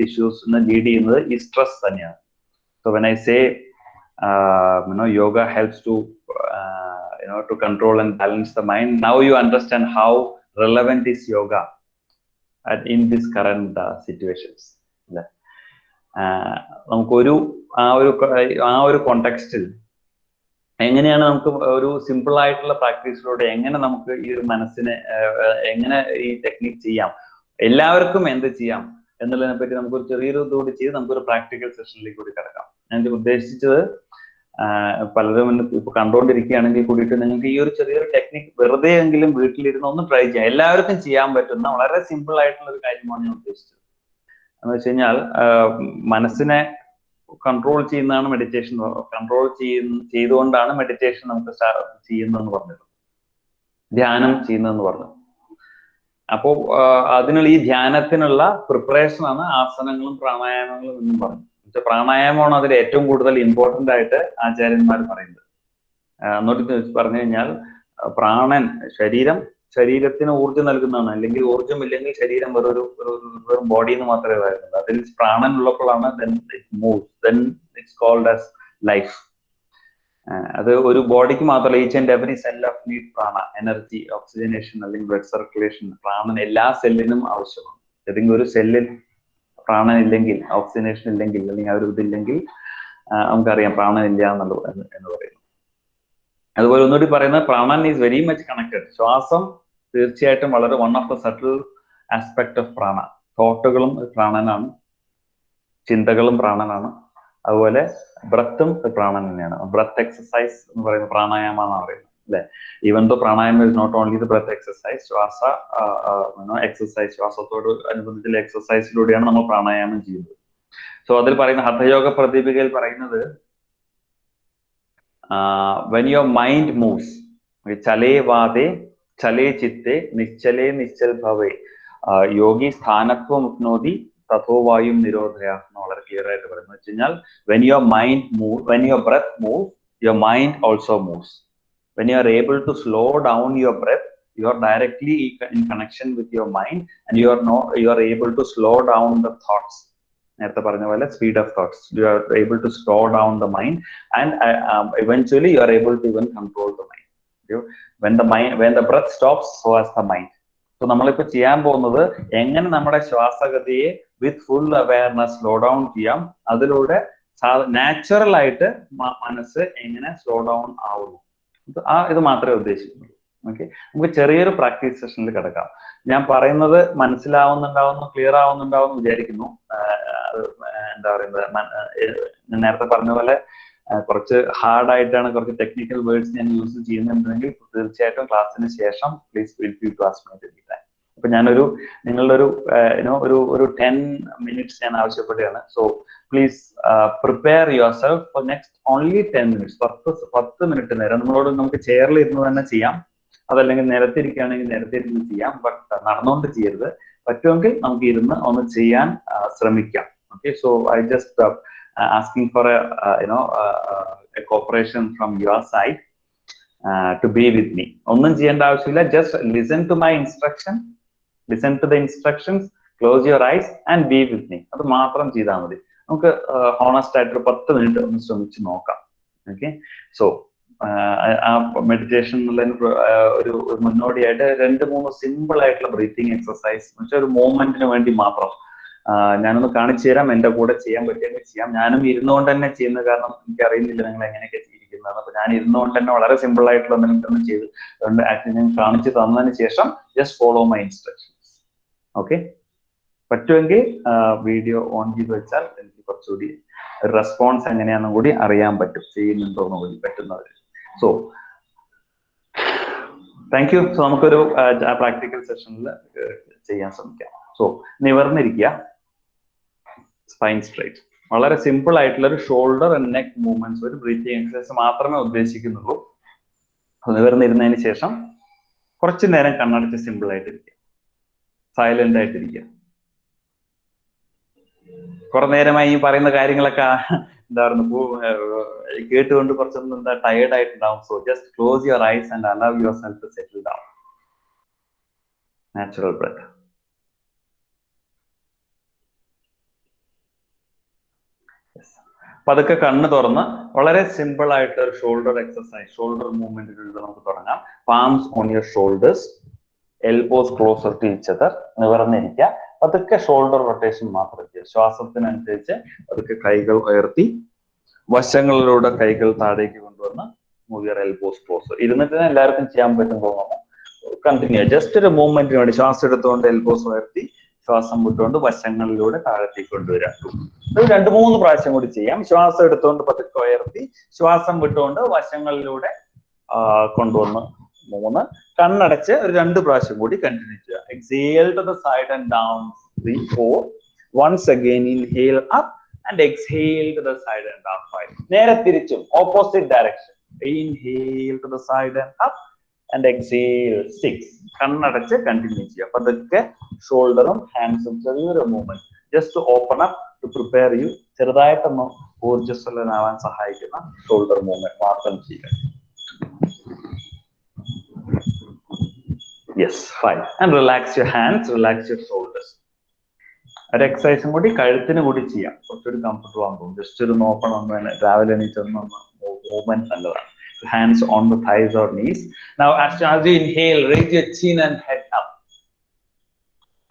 ഇഷ്യൂസിനെ ലീഡ് ചെയ്യുന്നത് ഈ സ്ട്രെസ് തന്നെയാണ്. So when I say yoga helps to to control and balance the mind, now you understand how relevant is yoga in this current situations. നമുക്കൊരു ആ ഒരു കോണ്ടെക്സ്റ്റിൽ എങ്ങനെയാണ് നമുക്ക് ഒരു സിമ്പിൾ ആയിട്ടുള്ള പ്രാക്ടീസിലൂടെ എങ്ങനെ നമുക്ക് ഈ ഒരു മനസ്സിനെ എങ്ങനെ ഈ ടെക്നിക്ക് ചെയ്യാം, എല്ലാവർക്കും എന്ത് ചെയ്യാം എന്നുള്ളതിനെ പറ്റി നമുക്കൊരു ചെറിയൊരു ഇതുകൂടി ചെയ്ത് നമുക്കൊരു പ്രാക്ടിക്കൽ സെഷനിലേക്ക് കൂടി കിടക്കാം. ഞാൻ ഉദ്ദേശിച്ചത് പലരും ഇപ്പൊ കണ്ടുകൊണ്ടിരിക്കുകയാണെങ്കിൽ കൂടിയിട്ട് നിങ്ങൾക്ക് ഈ ഒരു ചെറിയൊരു ടെക്നിക്ക് വെറുതെ എങ്കിലും വീട്ടിലിരുന്ന് ഒന്ന് ട്രൈ ചെയ്യാം. എല്ലാവർക്കും ചെയ്യാൻ പറ്റുന്ന വളരെ സിമ്പിൾ ആയിട്ടുള്ള ഒരു കാര്യമാണ് ഞാൻ ഉദ്ദേശിച്ചത്. എന്ന് വെച്ച് കഴിഞ്ഞാൽ മനസ്സിനെ കൺട്രോൾ ചെയ്യുന്നതാണ് മെഡിറ്റേഷൻ. കൺട്രോൾ ചെയ്തുകൊണ്ടാണ് മെഡിറ്റേഷൻ നമുക്ക് ചെയ്യുന്നതെന്ന് പറഞ്ഞത്, ധ്യാനം ചെയ്യുന്നതെന്ന് പറഞ്ഞു. അപ്പോൾ അതിനുള്ള ഈ ധ്യാനത്തിനുള്ള പ്രിപ്പറേഷൻ ആണ് ആസനങ്ങളും പ്രാണായാമങ്ങളും എന്നും പറഞ്ഞു. പ്രാണായാമമാണ് അതിൽ ഏറ്റവും കൂടുതൽ ഇമ്പോർട്ടന്റ് ആയിട്ട് ആചാര്യന്മാർ പറയുന്നത്. എന്നോട്ട് പറഞ്ഞു കഴിഞ്ഞാൽ പ്രാണൻ ശരീരത്തിന് ഊർജ്ജം നൽകുന്നതാണ്. അല്ലെങ്കിൽ ഊർജ്ജം ഇല്ലെങ്കിൽ ശരീരം വെറും ബോഡി എന്ന് മാത്രമേ പറയുന്നത്. അതിൽ പ്രാണൻ ഉള്ളപ്പോഴാണ് then it moves, then it's called as life. അത് ഒരു ബോഡിക്ക് മാത്രമല്ല, each and every cell of need prana, energy, oxygenation അല്ലെങ്കിൽ ബ്ലഡ് സർക്കുലേഷൻ. പ്രാണൻ എല്ലാ സെല്ലിനും ആവശ്യമാണ്. ഏതെങ്കിലും ഒരു സെല്ലിൽ പ്രാണൻ ഇല്ലെങ്കിൽ, ഓക്സിജനേഷൻ ഇല്ലെങ്കിൽ, അല്ലെങ്കിൽ ആ ഒരു ഇതില്ലെങ്കിൽ നമുക്കറിയാം പ്രാണൻ ഇല്ല എന്ന് പറയുന്നു. അതുപോലെ ഒന്നുകൂടി പറയുന്നത് പ്രാണൻ ഈസ് വെരി മച്ച് കണക്റ്റഡ്. ശ്വാസം തീർച്ചയായിട്ടും വളരെ one of the subtle aspect of prana. തോട്ടുകളും പ്രാണനാണ്, ചിന്തകളും പ്രാണനാണ്, അതുപോലെ ബ്രത്തും പ്രാണൻ തന്നെയാണ്. ബ്രത്ത് എക്സസൈസ് എന്ന് പറയുന്നത് പ്രാണായാമ എന്നാണ് പറയുന്നത്, അല്ലെ? Even though pranayama is not only the breath exercise, ശ്വാസത്തോട് അനുബന്ധിച്ചുള്ള എക്സസൈസിലൂടെയാണ് നമ്മൾ പ്രാണായാമം ചെയ്യുന്നത്. സോ അതിൽ പറയുന്ന ഹഠയോഗ പ്രദീപികയിൽ പറയുന്നത് when your mind moves, chale vade chale chitte nichale nichal bhave yogi sthanatvam upnoti tatho vayum nirodhaya എന്ന് വളരെ ക്ലിയർ ആയിട്ട് പറയുന്നത് വെച്ച് കഴിഞ്ഞാൽ when your breath moves, your mind also moves. When you are able to slow down your breath, you are directly in connection with your mind and you are able to slow down the thoughts. നേരത്തെ പറഞ്ഞ പോലെ speed of thoughts, you are able to slow down the mind and eventually you are able to even control the mind. When the breath stops, so has the mind. So നമ്മളിപ്പോ ചെയ്യാൻ പോകുന്നത് എങ്ങനെ നമ്മുടെ ശ്വാസഗതിയെ with full awareness slow down ചെയ്യാം, അതിലൂടെ നാച്ചുറൽ ആയിട്ട് മനസ്സ് എങ്ങനെ സ്ലോ ഡൗൺ ആവുന്നു, ഇത് മാത്രമേ ഉദ്ദേശിക്കുന്നുള്ളൂ. ഓക്കെ, നമുക്ക് ചെറിയൊരു പ്രാക്ടീസ് സെഷനിൽ കിടക്കാം. ഞാൻ പറയുന്നത് മനസ്സിലാവുന്നുണ്ടാവുന്നു, ക്ലിയർ ആവുന്നുണ്ടാവും വിചാരിക്കുന്നു. എന്താ പറയുന്നത്, നേരത്തെ പറഞ്ഞ പോലെ കുറച്ച് ഹാർഡായിട്ടാണ്, കുറച്ച് ടെക്നിക്കൽ വേർഡ്സ് ഞാൻ യൂസ് ചെയ്യുന്നുണ്ടെങ്കിൽ തീർച്ചയായിട്ടും ക്ലാസ്സിന് ശേഷം please feel free to ask me any time. അപ്പൊ ഞാനൊരു നിങ്ങളുടെ ഒരു 10 minutes ഞാൻ ആവശ്യപ്പെടുകയാണ്. So please prepare your self for next only 10 minutes. 10 minute നേരം നമുക്ക് ചെയറിൽ ഇരുന്ന് തന്നെ ചെയ്യാം, അതല്ലെങ്കിൽ നിരത്തി ഇരിക്കുകയാണെങ്കിൽ നിരത്തി ഇരുന്ന് ചെയ്യാം. ബട്ട് നടന്നുകൊണ്ട് ചെയ്യരുത്. പറ്റുമെങ്കിൽ നമുക്ക് ഇരുന്ന് ഒന്ന് ചെയ്യാൻ ശ്രമിക്കാം. Okay, so I just asking for a cooperation from your side to be with me. ഒന്നും ചെയ്യേണ്ട ആവശ്യമില്ല. just listen to my instruction, listen to the instructions, close your eyes and be with me. അത് മാത്രം ചെയ്താൽ മതി. നമുക്ക് ഹോണസ്റ്റ് ആയിട്ട് 10 മിനിറ്റ് ഒന്ന് ശ്രമിച്ച് നോക്കാം. ഓക്കെ, സോ ആ മെഡിറ്റേഷൻ എന്നുള്ളതിന് ഒരു മുന്നോടിയായിട്ട് 2-3 സിമ്പിൾ ആയിട്ടുള്ള ബ്രീത്തിങ് എക്സസൈസ് എന്ന് വെച്ചാൽ ഒരു മൂവ്മെന്റിന് വേണ്ടി മാത്രം ഞാനൊന്ന് കാണിച്ചു തരാം. എന്റെ കൂടെ ചെയ്യാൻ പറ്റിയെങ്കിൽ ചെയ്യാം. ഞാനും ഇരുന്നുകൊണ്ട് തന്നെ ചെയ്യുന്നത്, കാരണം എനിക്ക് അറിയുന്നില്ല നിങ്ങൾ എങ്ങനെയൊക്കെ ചെയ്തിരിക്കുന്നത്. അപ്പൊ ഞാൻ ഇരുന്നുകൊണ്ട് തന്നെ വളരെ സിമ്പിൾ ആയിട്ടുള്ള എന്തെങ്കിലും ചെയ്ത് അതുകൊണ്ട് ആക്ച്വലി ഞാൻ കാണിച്ചു തന്നതിന് ശേഷം just follow my instructions. Okay, പറ്റുമെങ്കിൽ വീഡിയോ ഓൺ ചെയ്ത് വെച്ചാൽ എനിക്ക് കുറച്ചുകൂടി റെസ്പോൺസ് എങ്ങനെയാണെന്നും കൂടി അറിയാൻ പറ്റും, ചെയ്യുന്നുണ്ടോന്ന് കൂടി പറ്റുന്നവർ. So thank you. സോ നമുക്കൊരു പ്രാക്ടിക്കൽ സെഷനിൽ ചെയ്യാൻ ശ്രമിക്കാം. സോ നിവർന്നിരിക്കുക, സ്പൈൻ സ്ട്രൈറ്റ്. വളരെ സിമ്പിൾ ആയിട്ടുള്ള ഒരു ഷോൾഡർ ആൻഡ് നെക്ക് മൂവ്മെന്റ്സ്, ഒരു ബ്രീത്തിങ് എക്സസൈസ് മാത്രമേ ഉദ്ദേശിക്കുന്നുള്ളൂ. നിവർന്നിരുന്നതിന് ശേഷം കുറച്ചു നേരം കണ്ണടച്ച് സിമ്പിൾ ആയിട്ടിരിക്കുക, സൈലന്റ് ആയിട്ടിരിക്കുക. കുറെ നേരമായി ഈ പറയുന്ന കാര്യങ്ങളൊക്കെ എന്താ പറയുക കേട്ടുകൊണ്ട് കുറച്ചൊന്നും ടയേർഡ് ആയിട്ടുണ്ടാവും. So just close your eyes and allow your self to settle down. Natural breath. പതുക്കെ കണ്ണ് തുറന്ന് വളരെ സിമ്പിൾ ആയിട്ട് ഒരു ഷോൾഡർ എക്സസൈസ്, ഷോൾഡർ മൂവ്മെന്റിലൂടെ നമുക്ക് തുടങ്ങാം. Palms on your shoulders, elbows closer to each other. നിവർന്നിരിക്കുക, പതുക്കെ ഷോൾഡർ റൊട്ടേഷൻ മാത്രം ചെയ്യുക. ശ്വാസത്തിനനുസരിച്ച് പതുക്കെ കൈകൾ ഉയർത്തി വശങ്ങളിലൂടെ കൈകൾ താഴേക്ക് കൊണ്ടുവന്ന് മൂവ് യുവർ എൽബോസ് ക്ലോസർ. ഇരുന്നിട്ട് എല്ലാവർക്കും ചെയ്യാൻ പറ്റും തോന്നുന്നു. കണ്ടിന്യൂ, ജസ്റ്റ് ഒരു മൂവ്മെന്റിന് വേണ്ടി ശ്വാസം എടുത്തുകൊണ്ട് എൽബോസ് ഉയർത്തി ശ്വാസം വിട്ടുകൊണ്ട് വശങ്ങളിലൂടെ താഴത്തേക്ക് കൊണ്ടുവരാം. ഇത് 2-3 പ്രാവശ്യം കൂടി ചെയ്യാം. ശ്വാസം എടുത്തുകൊണ്ട് പതുക്കെ ഉയർത്തി ശ്വാസം വിട്ടുകൊണ്ട് വശങ്ങളിലൂടെ കൊണ്ടുവന്ന് 3. കണ്ണടച്ച് ഒരു 2 പ്രാവശ്യം കൂടി കണ്ടിന്യൂ ചെയ്യുക. Exhale to the side and down 3, 4. Once again inhale up and exhale to the side and down 5. നേരെ തിരിച്ചും opposite direction. Inhale to the side and up and exhale 6. കണ്ണടച്ച് കണ്ടിന്യൂ ചെയ്യുക. പതുക്കെ ഷോൾഡറും ഹാൻഡ്സും ചെറിയൊരു movement, just open up to prepare you. ചെറുതായിട്ടൊന്ന് ഊർജ്ജസ്വലനാവാൻ സഹായിക്കുന്ന ഷോൾഡർ മൂവ്മെന്റ് മാത്രം ചെയ്യുക. Yes, fine. And relax your hands, relax your shoulders. ഒരു എക്സസൈസും കൂടി കഴുത്തിന് കൂടി ചെയ്യാം, കുറച്ചൊരു കംഫർട്ടബിൾ ആകും. ജസ്റ്റ് ഒരു നോക്കണം, ഒന്ന് രാവിലെ എണീറ്റൊന്ന് മൂവ്മെന്റ് നല്ലതാണ്. Hands on the thighs or knees. Now as you inhale, raise your chin and head up.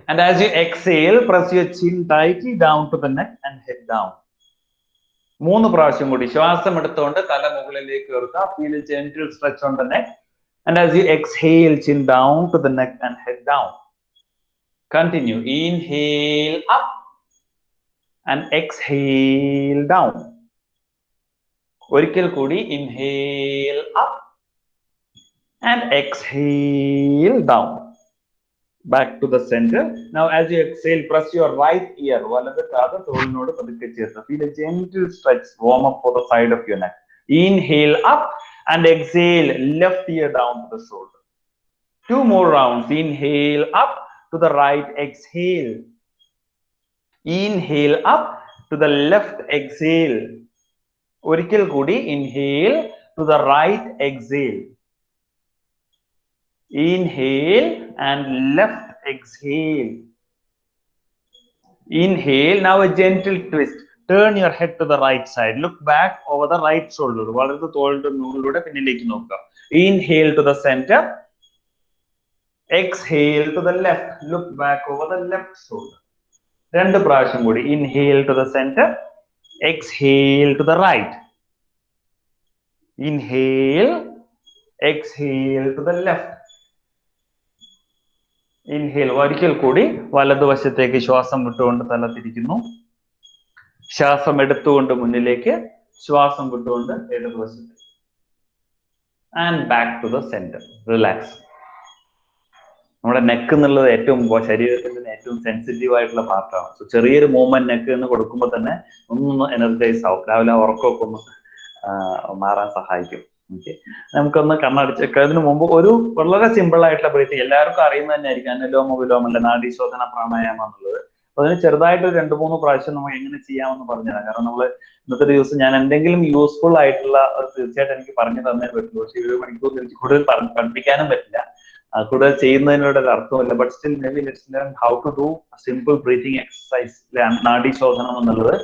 And as you exhale, press your chin tightly down to the neck and head down. 3 പ്രാവശ്യം കൂടി ശ്വാസം എടുത്തുകൊണ്ട് തല മുകളിലേക്ക് ഉയർത്തുക. Feel a gentle stretch on the neck. And as you exhale, chin down to the neck and head down. Continue. Inhale up and exhale down. ഒരിക്കൽ കൂടി inhale up and exhale down. Back to the center. Now as you exhale, press your right ear. വലത് കാത് തോളിനോട് പതുക്കെ ചേർത്ത്. Feel a gentle stretch, warm up for the side of your neck. Inhale up and exhale, left ear down to the shoulder. 2 more rounds. Inhale up to the right, exhale. Inhale up to the left, exhale. ഒരിക്കൽ കൂടി inhale to the right, exhale. Inhale and left, exhale. Inhale. Now a gentle twist. Turn your head to the right side. Look back over the right shoulder. വലത് തോളിന്റെ മുകളിലൂടെ പിന്നിലേക്ക് നോക്കുക. Inhale to the center. Exhale to the left. Look back over the left shoulder. 2 പ്രാവശ്യം കൂടി. Inhale to the center. Exhale to the right. Inhale. Exhale to the left. Inhale. ഒരിക്കൽ കൂടി വലതുവശത്തേക്ക് ശ്വാസം വിട്ടുകൊണ്ട് തല തിരിക്കുന്നു. ശ്വാസം എടുത്തുകൊണ്ട് മുന്നിലേക്ക്, ശ്വാസം വിട്ടുകൊണ്ട് ഇടതുവശത്തേക്ക്. And back to the centre. Relax. നമ്മുടെ നെക്ക് എന്നുള്ളത് ഏറ്റവും ശരീരത്തിന്റെ ഏറ്റവും സെൻസിറ്റീവ് ആയിട്ടുള്ള പാർട്ടാണ്. സോ ചെറിയൊരു മൂവ്മെന്റ് നെക്ക് എന്ന് കൊടുക്കുമ്പോൾ തന്നെ ഒന്ന് എനർജൈസ് ആവും. രാവിലെ ഉറക്കമൊക്കെ ഒന്ന് മാറാൻ സഹായിക്കും. ഓക്കെ, നമുക്കൊന്ന് കണ്ണടച്ചതിന് മുമ്പ് ഒരു വളരെ സിമ്പിൾ ആയിട്ടുള്ള ബ്രീത്തിങ് എല്ലാവർക്കും അറിയുന്നത് തന്നെ ആയിരിക്കും. അനുലോമ വിലോമല്ല, നാഡീശോധന പ്രാണായാമം എന്നുള്ളത്. അപ്പൊ അതിന് ചെറുതായിട്ട് 2-3 പ്രാവശ്യം നമുക്ക് എങ്ങനെ ചെയ്യാമെന്ന് പറഞ്ഞുതരാം. കാരണം നമ്മൾ ഇന്നത്തെ ദിവസം ഞാൻ എന്തെങ്കിലും യൂസ്ഫുൾ ആയിട്ടുള്ള തീർച്ചയായിട്ടും എനിക്ക് പറഞ്ഞു തന്നേ പറ്റുള്ളൂ. പക്ഷേ 1 മണിക്കൂർ എനിക്ക് കൂടുതൽ പഠിപ്പിക്കാനും പറ്റില്ല, കൂടുതൽ ചെയ്യുന്നതിനോട് ഒരു അർത്ഥമില്ല. But still may be let's learn how to do simple breathing exercise. നാഡീശോധനം എന്നുള്ളത്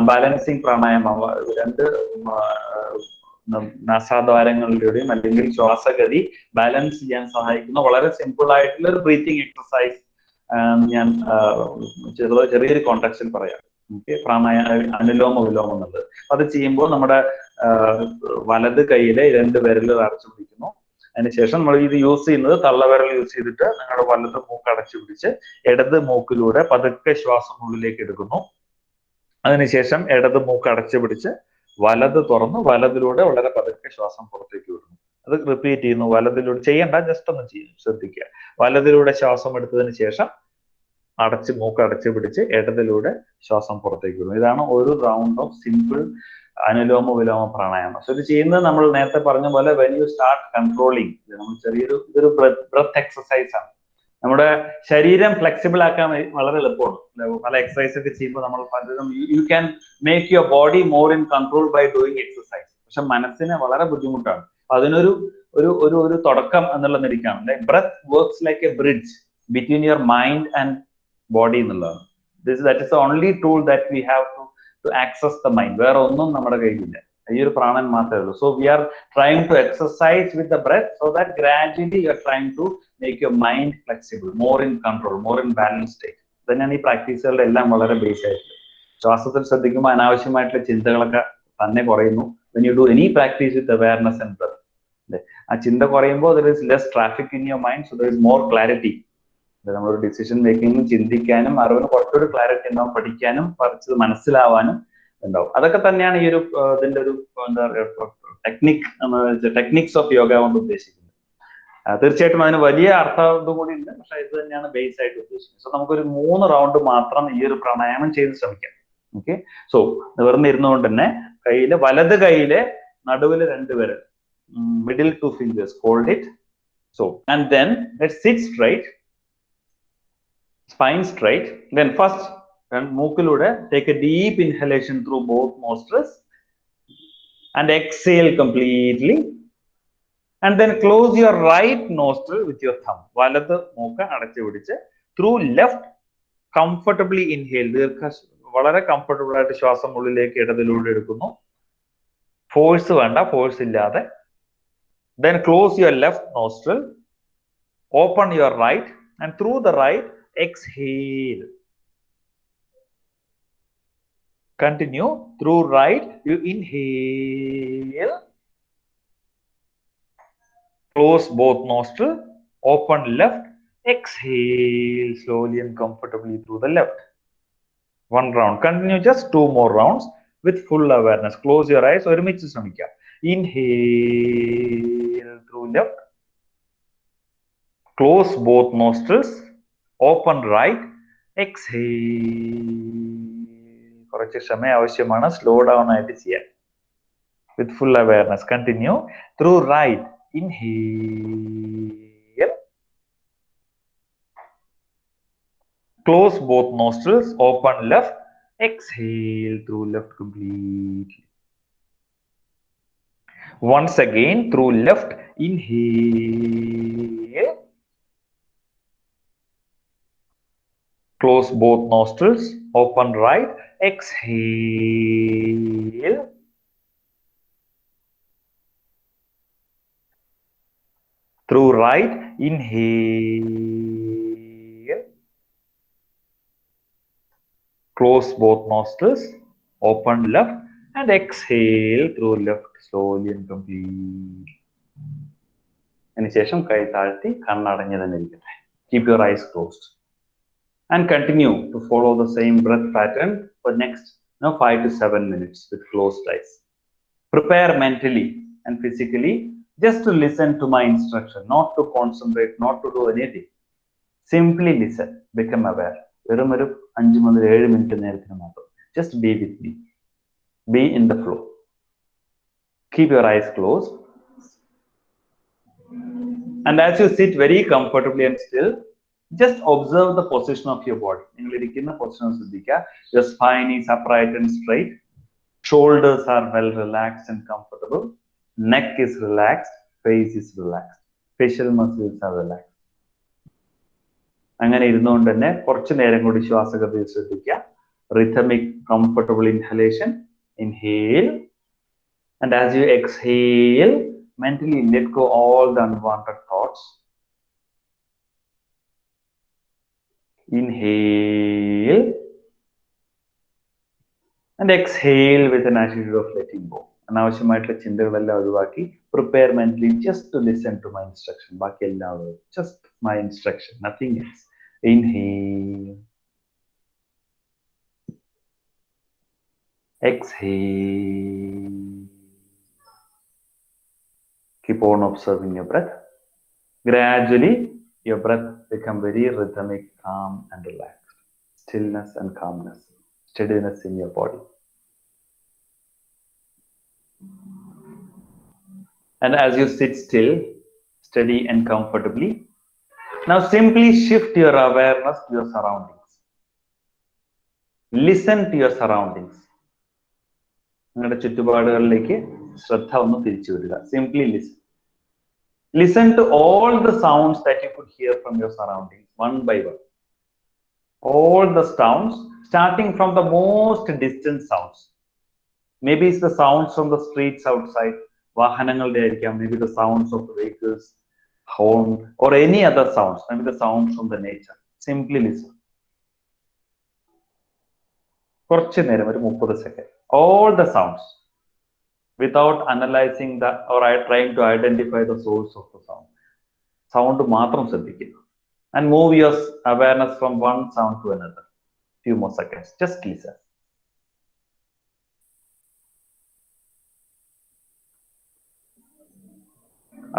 ബാലൻസിങ് പ്രാണായാമം, രണ്ട് നാസാദ്വാരങ്ങളിലൂടെയും അല്ലെങ്കിൽ ശ്വാസഗതി ബാലൻസ് ചെയ്യാൻ സഹായിക്കുന്ന വളരെ സിമ്പിൾ ആയിട്ടുള്ള ഒരു ബ്രീത്തിങ് എക്സസൈസ് ഞാൻ ചെറിയൊരു കോണ്ടെക്സ്റ്റിൽ പറയാം. അനുലോമ വിലോമം എന്നുള്ളത്. അത് ചെയ്യുമ്പോൾ നമ്മുടെ വലത് കൈയിലെ 2 വിരലുകൾ അടച്ചു പിടിക്കുന്നു. അതിനുശേഷം നമ്മൾ ഇത് യൂസ് ചെയ്യുന്നത് തള്ളവിരൽ യൂസ് ചെയ്തിട്ട് നിങ്ങളുടെ വലത് മൂക്ക് അടച്ചു പിടിച്ച് ഇടത് മൂക്കിലൂടെ പതുക്കെ ശ്വാസം ഉള്ളിലേക്ക് എടുക്കുന്നു. അതിനുശേഷം ഇടത് മൂക്ക് അടച്ചു പിടിച്ച് വലത് തുറന്ന് വലതിലൂടെ വളരെ പതുക്കെ ശ്വാസം പുറത്തേക്ക് വിടുന്നു. അത് റിപ്പീറ്റ് ചെയ്യുന്നു. വലതിലൂടെ ചെയ്യണ്ട, ജസ്റ്റ് ഒന്ന് ചെയ്യും, ശ്രദ്ധിക്കുക. വലതിലൂടെ ശ്വാസം എടുത്തതിന് ശേഷം മൂക്ക് അടച്ചു പിടിച്ച് ഇടതിലൂടെ ശ്വാസം പുറത്തേക്ക് വിടുന്നു. ഇതാണ് ഒരു റൗണ്ട് ഓഫ് സിമ്പിൾ അനുലോമ വിലോമ പ്രാണായാമം. സോ ഇത് ചെയ്യുന്നത് നമ്മൾ നേരത്തെ പറഞ്ഞ പോലെ വെൻ യു സ്റ്റാർട്ട് കൺട്രോളിങ്, നമ്മൾ ഇതൊരു ബ്രെത്ത് എക്സസൈസ് ആണ്. നമ്മുടെ ശരീരം ഫ്ലെക്സിബിൾ ആക്കാൻ വളരെ എളുപ്പമാണ്. പല എക്സസൈസ് ഒക്കെ ചെയ്യുമ്പോൾ നമ്മൾ പലതും you can make your body more in control by doing exercise. പക്ഷെ മനസ്സിന് വളരെ ബുദ്ധിമുട്ടാണ്. അതിനൊരു ഒരു തുടക്കം എന്നുള്ള നിലയ്ക്കാണ്. Breath works like a bridge between your mind and body എന്നുള്ളതാണ്. That is the only tool that we have to access the mind. വേറെ ഒന്നും നമ്മുടെ കയ്യിലില്ല, ഈ ഒരു പ്രാണൻ മാത്രമേ ഉള്ളൂ. So we are trying to exercise with the breath so that gradually you R trying to make your mind flexible, more in control, more in balance state. തന്നെയാണ് ഈ പ്രാക്ടീസുകളുടെ എല്ലാം വളരെ ബേസ് ആയിട്ടുള്ളത്. ശ്വാസത്തിൽ ശ്രദ്ധിക്കുമ്പോൾ അനാവശ്യമായിട്ടുള്ള ചിന്തകളൊക്കെ തന്നെ കുറയുന്നു. When you do any practice with awareness and breath, ആ ചിന്ത കുറയുമ്പോൾ there is less traffic in your mind, so there is more clarity. നമ്മളൊരു ഡിസിഷൻ മേക്കിംഗ് ചിന്തിക്കാനും അറിവിന് കുറച്ചുകൂടി ക്ലാരിറ്റി ഉണ്ടാവും, പഠിക്കാനും പഠിച്ചത് മനസ്സിലാവാനും ഉണ്ടാവും. അതൊക്കെ തന്നെയാണ് ഈ ഒരു ഇതിന്റെ ഒരു എന്താ പറയുക ടെക്നിക്സ് ഓഫ് യോഗ കൊണ്ട് ഉദ്ദേശിക്കുന്നത്. തീർച്ചയായിട്ടും അതിന് വലിയ അർത്ഥം കൂടി ഉണ്ട്, പക്ഷെ ഇത് തന്നെയാണ് ബേസ് ആയിട്ട് ഉദ്ദേശിക്കുന്നത്. സോ നമുക്കൊരു 3 റൗണ്ട് മാത്രം ഈ ഒരു പ്രാണായാമം ചെയ്ത് ശ്രമിക്കാം. ഓക്കെ, സോ നിവർന്നിരുന്നുകൊണ്ട് തന്നെ വലത് കൈയിലെ നടുവില് 2 വിരൽ, middle 2 fingers, hold it. So and then let's sit straight, spine straight. Then first mookilude take a deep inhalation through both nostrils and exhale completely, and then close your right nostril with your thumb. Valadu mooka അടച്ചു പിടിച്ച് through left comfortably inhale. വളരെ കംഫർട്ടബിൾ ആയിട്ട് ശ്വാസം ഉള്ളിലേക്ക് ഇടതിലൂടെ എടുക്കുന്നു. ഫോഴ്സ് വേണ്ട, ഫോഴ്സ് ഇല്ലാതെ. Then close your left nostril, open your right, and through the right, exhale. Continue. Through right, you inhale. Close both nostrils, open left, exhale slowly and comfortably through the left. 1 round. Continue just 2 more rounds with full awareness. Close your eyes. ഒരുമിച്ച് ശ്രമിക്കാം. Inhale through left, close both nostrils, open right, exhale. കുറച്ച് ക്ഷമ ആവശ്യമാണ്, സ്ലോ ഡൗൺ ആയിട്ട് ചെയ്യാം. With full awareness, continue. Through right, inhale, close both nostrils, open left, exhale through left completely. Once again, through left, inhale, close both nostrils, open right, exhale, through right, inhale, close both nostrils, open left, and exhale through left slowly and completely. അതിനുശേഷം കൈ താഴ്ത്തി കണ്ണടഞ്ഞു തന്നെ ഇരിക്കട്ടെ. Keep your eyes closed and continue to follow the same breath pattern for next 5 to 7 minutes with closed eyes. Prepare mentally and physically just to listen to my instruction, not to concentrate, not to do anything. Simply listen, become aware. വെറും ഒരു 5 മുതൽ 7 മിനിറ്റ് നേരത്തിന് മാത്രം. Just be with me. Be in the flow. Keep your eyes closed. And as you sit very comfortably and still, just observe the position of your body. നിങ്ങൾ ഇരിക്കുന്ന പൊസിഷൻ ശ്രദ്ധിക്കുക. Your spine is upright and straight. Shoulders are well relaxed and comfortable. Neck is relaxed. Face is relaxed. Facial muscles are relaxed. അങ്ങനെ ഇരുന്നുകൊണ്ട് തന്നെ കുറച്ചു നേരം കൂടി ശ്വാസഗതി ശ്രദ്ധിക്കുക. rhythmic, comfortable inhalation. Inhale. And as you exhale, mentally let go all the unwanted thoughts. Inhale. And exhale with an attitude of letting go. അനാവശ്യമായിട്ടുള്ള ചിന്തകളെല്ലാം ഒഴിവാക്കി prepare mentally just to listen to my instruction. ബാക്കി എല്ലാവരും just my instruction, nothing else. Inhale. Exhale. Keep on observing your breath. Gradually, your breath become very rhythmic, calm and relaxed. Stillness and calmness, steadiness in your body. And as you sit still, steady and comfortably, now simply shift your awareness to your surroundings. Listen to your surroundings. നിങ്ങളുടെ ചുറ്റുപാടുകളിലേക്ക് ശ്രദ്ധ ഒന്ന് തിരിച്ചു വിടുക. Simply listen. Listen to all the sounds that you could hear from your surroundings, one by one. All the sounds, starting from the most distant sounds. Maybe it's the sounds from the streets outside, വാഹനങ്ങളുടെ ആയിരിക്കാം, maybe the sounds of vehicles, horn, or any other sounds, maybe the sounds from the nature. Simply listen. കുറച്ചു നേരം, ഒരു 30 second. All the sounds, without analyzing that or trying to identify the source of the sound. Sound മാത്രം ശ്രദ്ധിക്കുക. And move your awareness from one sound to another. Few more seconds. Just listen.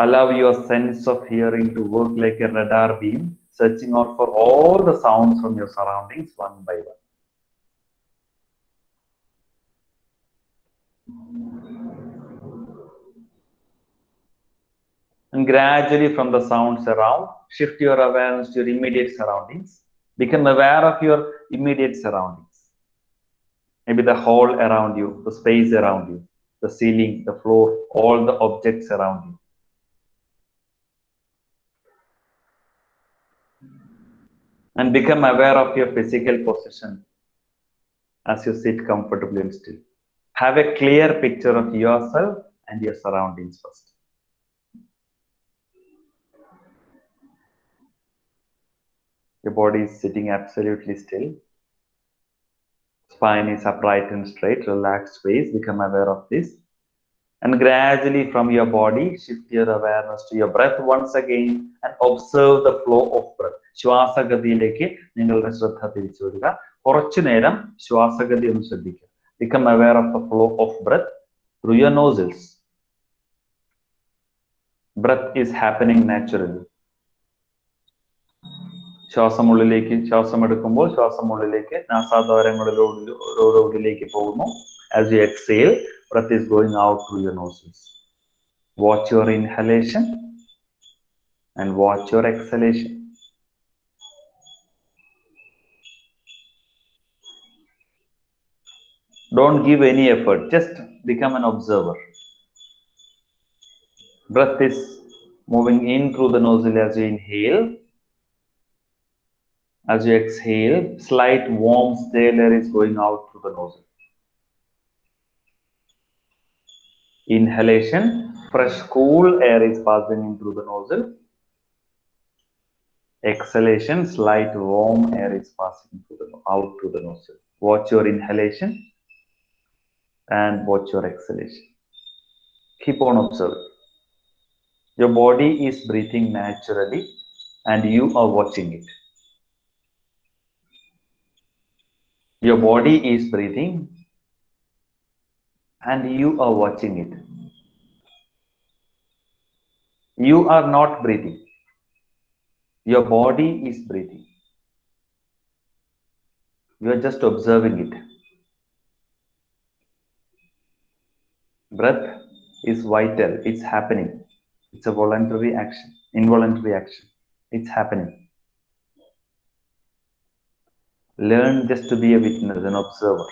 Allow your sense of hearing to work like a radar beam, searching out for all the sounds from your surroundings one by one. And gradually from the sounds around, shift your awareness to your immediate surroundings. Become aware of your immediate surroundings. Maybe the hall around you, the space around you, the ceiling, the floor, all the objects around you. And become aware of your physical position as you sit comfortably and still. Have a clear picture of yourself and your surroundings first. Your body is sitting absolutely still. Spine is upright and straight, relaxed face. Become aware of this. And gradually from your body, shift your awareness to your breath once again and observe the flow of breath. ശ്വാസഗതിയിലേക്ക് നിങ്ങളുടെ ശ്രദ്ധ തിരിച്ചു വിടുക. കുറച്ചു നേരം ശ്വാസഗതി ഒന്ന് ശ്രദ്ധിക്കുക. Become aware of the flow of breath through your nostrils. Breath is happening naturally. ശ്വാസം ഉള്ളിലേക്ക്, ശ്വാസം എടുക്കുമ്പോൾ ശ്വാസം ഉള്ളിലേക്ക്, നാസാദ്വാരങ്ങളിലൂടെയിലേക്ക് പോകുന്നു. As you exhale, breath is going out through your nostrils. Watch your inhalation and watch your exhalation. Don't give any effort, just become an observer. Breath is moving in through the nostril as you inhale. As you exhale, slight warm stale air is going out through the nostril. Inhalation, fresh cool air is passing in through the nostril. Exhalation, slight warm air is passing out through the nostril. Watch your inhalation and watch your exhalation. Keep on observing. Your body is breathing naturally and you are watching it. Your body is breathing and you are watching it. You are not breathing. Your body is breathing. You are just observing it. Breath is vital. It's happening. It's a voluntary action, involuntary action. It's happening. Learn just to be a witness, an observer.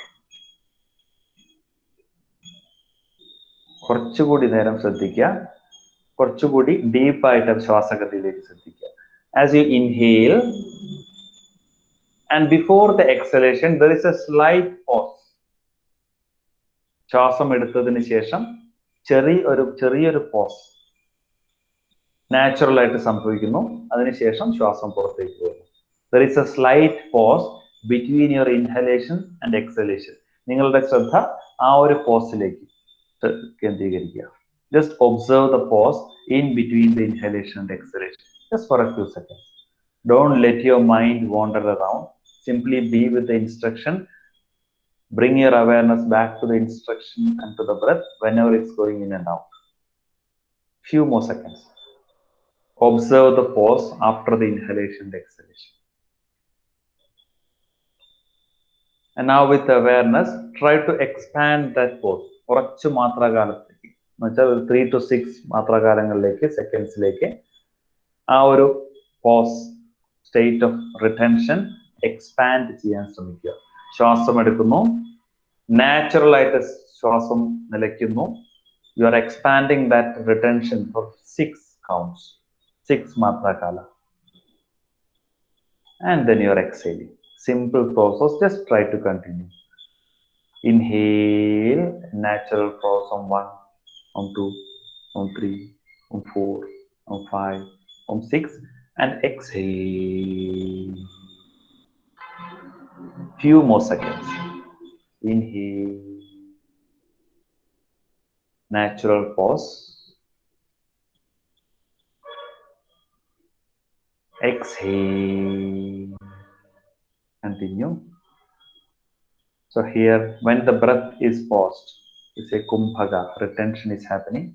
കുറച്ചുകൂടി നേരം ശ്രദ്ധിക്കുക. കുറച്ചുകൂടി ഡീപ്പായിട്ട് ശ്വാസഗതിയിലേക്ക് ശ്രദ്ധിക്കുക. As you inhale, And before the exhalation, there is a slight pause. ശ്വാസം എടുത്തതിന് ശേഷം ചെറിയൊരു പോസ് നാച്ചുറൽ ആയിട്ട് സംഭവിക്കുന്നു. അതിനുശേഷം ശ്വാസം പുറത്തേക്ക് പോകുന്നു. There is a slight pause between your inhalation and exhalation. നിങ്ങളുടെ ശ്രദ്ധ ആ ഒരു പോസിലേക്ക് കേന്ദ്രീകരിക്കുക. Just observe the pause in between the inhalation and exhalation, just for a few seconds. Don't let your mind wander around. Simply be with the instruction. Bring your awareness back to the instruction and to the breath whenever it's going in and out. Few more seconds. Observe the pause after the inhalation and exhalation. And now with awareness, try to expand that pause. കുറച്ച് മാത്രകാലത്തേക്ക് എന്നുവെച്ചാൽ 3 to 6 മാത്രകാലങ്ങളിലേക്ക് സെക്കൻഡ്സിലേക്ക് ആ ഒരു pause state of retention expand ചെയ്യാൻ ശ്രമിക്കുക. ശ്വാസം എടുക്കുന്നു, നാച്ചുറൽ ആയിട്ട് ശ്വാസം നിലയ്ക്കുന്നു. You are expanding that retention for 6 counts, 6 മാത്രകാല. And then you are exhaling. Simple process, just try to continue. Inhale, natural pause on 1, on 2, on 3, on 4, on 5, on 6, and exhale. Few more seconds. Inhale, natural pause. Exhale. Continue. So here, when the breath is paused, it's a kumbhaga, retention is happening.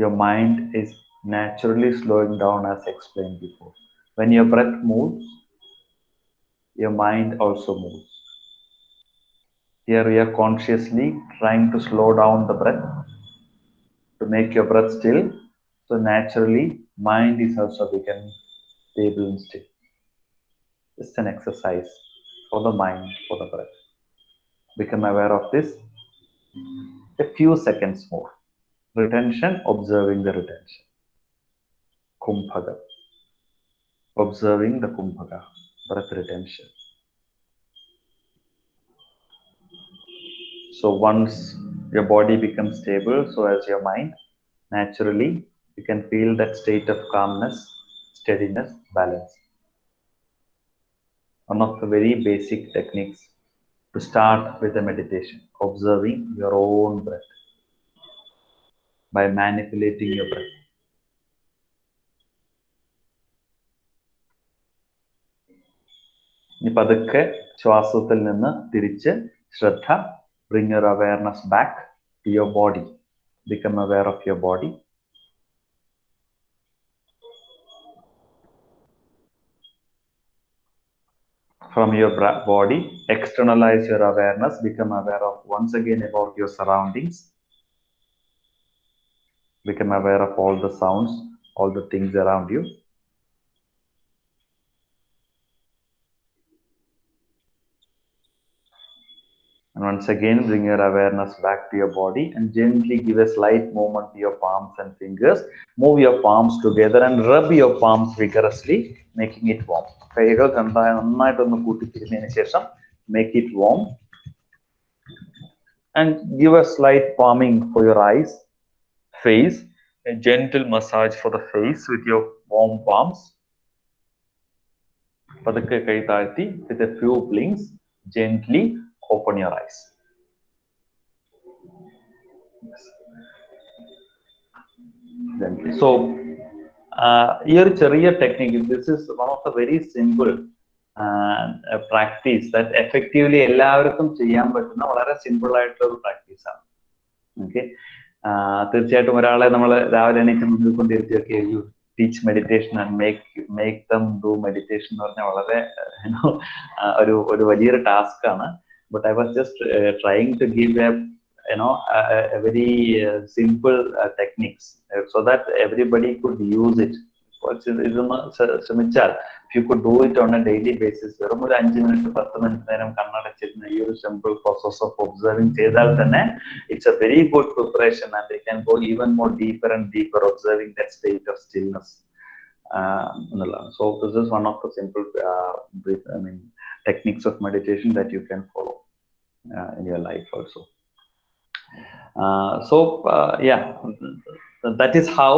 Your mind is naturally slowing down, as explained before. When your breath moves, your mind also moves. Here we are consciously trying to slow down the breath to make your breath still. So naturally, mind is also becoming stable and still. It's an exercise for the mind, for the breath. Become aware of this. A few seconds more. Retention, observing the retention. Kumbhaga. Observing the kumbhaga, breath retention. So once your body becomes stable, so as your mind, naturally you can feel that state of calmness, steadiness, balance. One of the very basic techniques to start with a meditation, observing your own breath by manipulating your breath. ഇനി പതുക്കെ ശ്വാസത്തിൽ നിന്ന് തിരിച്ച് ശ്രദ്ധ, bring your awareness back to your body. Become aware of your body. From your body, externalize your awareness, become aware of once again about your surroundings. Become aware of all the sounds, all the things around you. And once again, bring your awareness back to your body and gently give a slight movement to your palms and fingers. Move your palms together and rub your palms vigorously, making it warm. കൈകൾ നന്നായിട്ടൊന്ന് കൂട്ടിത്തിരിഞ്ഞതിന് ശേഷം make it warm. And give a slight palming for your eyes, face, a gentle massage for the face with your warm palms. പതുക്കെ കൈ താഴ്ത്തി, with a few blinks, gently open your eyes. Gently. So, ഈ ഒരു ചെറിയ technique, this is one of the very simple practice that effectively എല്ലാവർക്കും ചെയ്യാൻ പറ്റുന്ന വളരെ സിമ്പിൾ ആയിട്ടുള്ള ഒരു പ്രാക്ടീസാണ്. ഓക്കെ, തീർച്ചയായിട്ടും ഒരാളെ നമ്മൾ രാവിലെ എണീറ്റ് മുന്നിൽ കൊണ്ടിരുത്തിയൊക്കെ teach meditation and make them do meditation എന്ന് പറഞ്ഞാൽ വളരെ ഒരു വലിയൊരു ടാസ്ക് ആണ്. But I was just trying to give a very simple techniques so that everybody could use it. If you could do it on a daily basis, വെറും ഒരു 5 minutes 10 minutes നേരം കണ്ണടച്ചിരുന്ന ഈ ഒരു simple process of observing ചെയ്താൽ തന്നെ it's a very good preparation and they can go even more deeper and deeper observing that state of stillness. So this is one of the simple techniques of meditation that you can follow in your life also. That is how,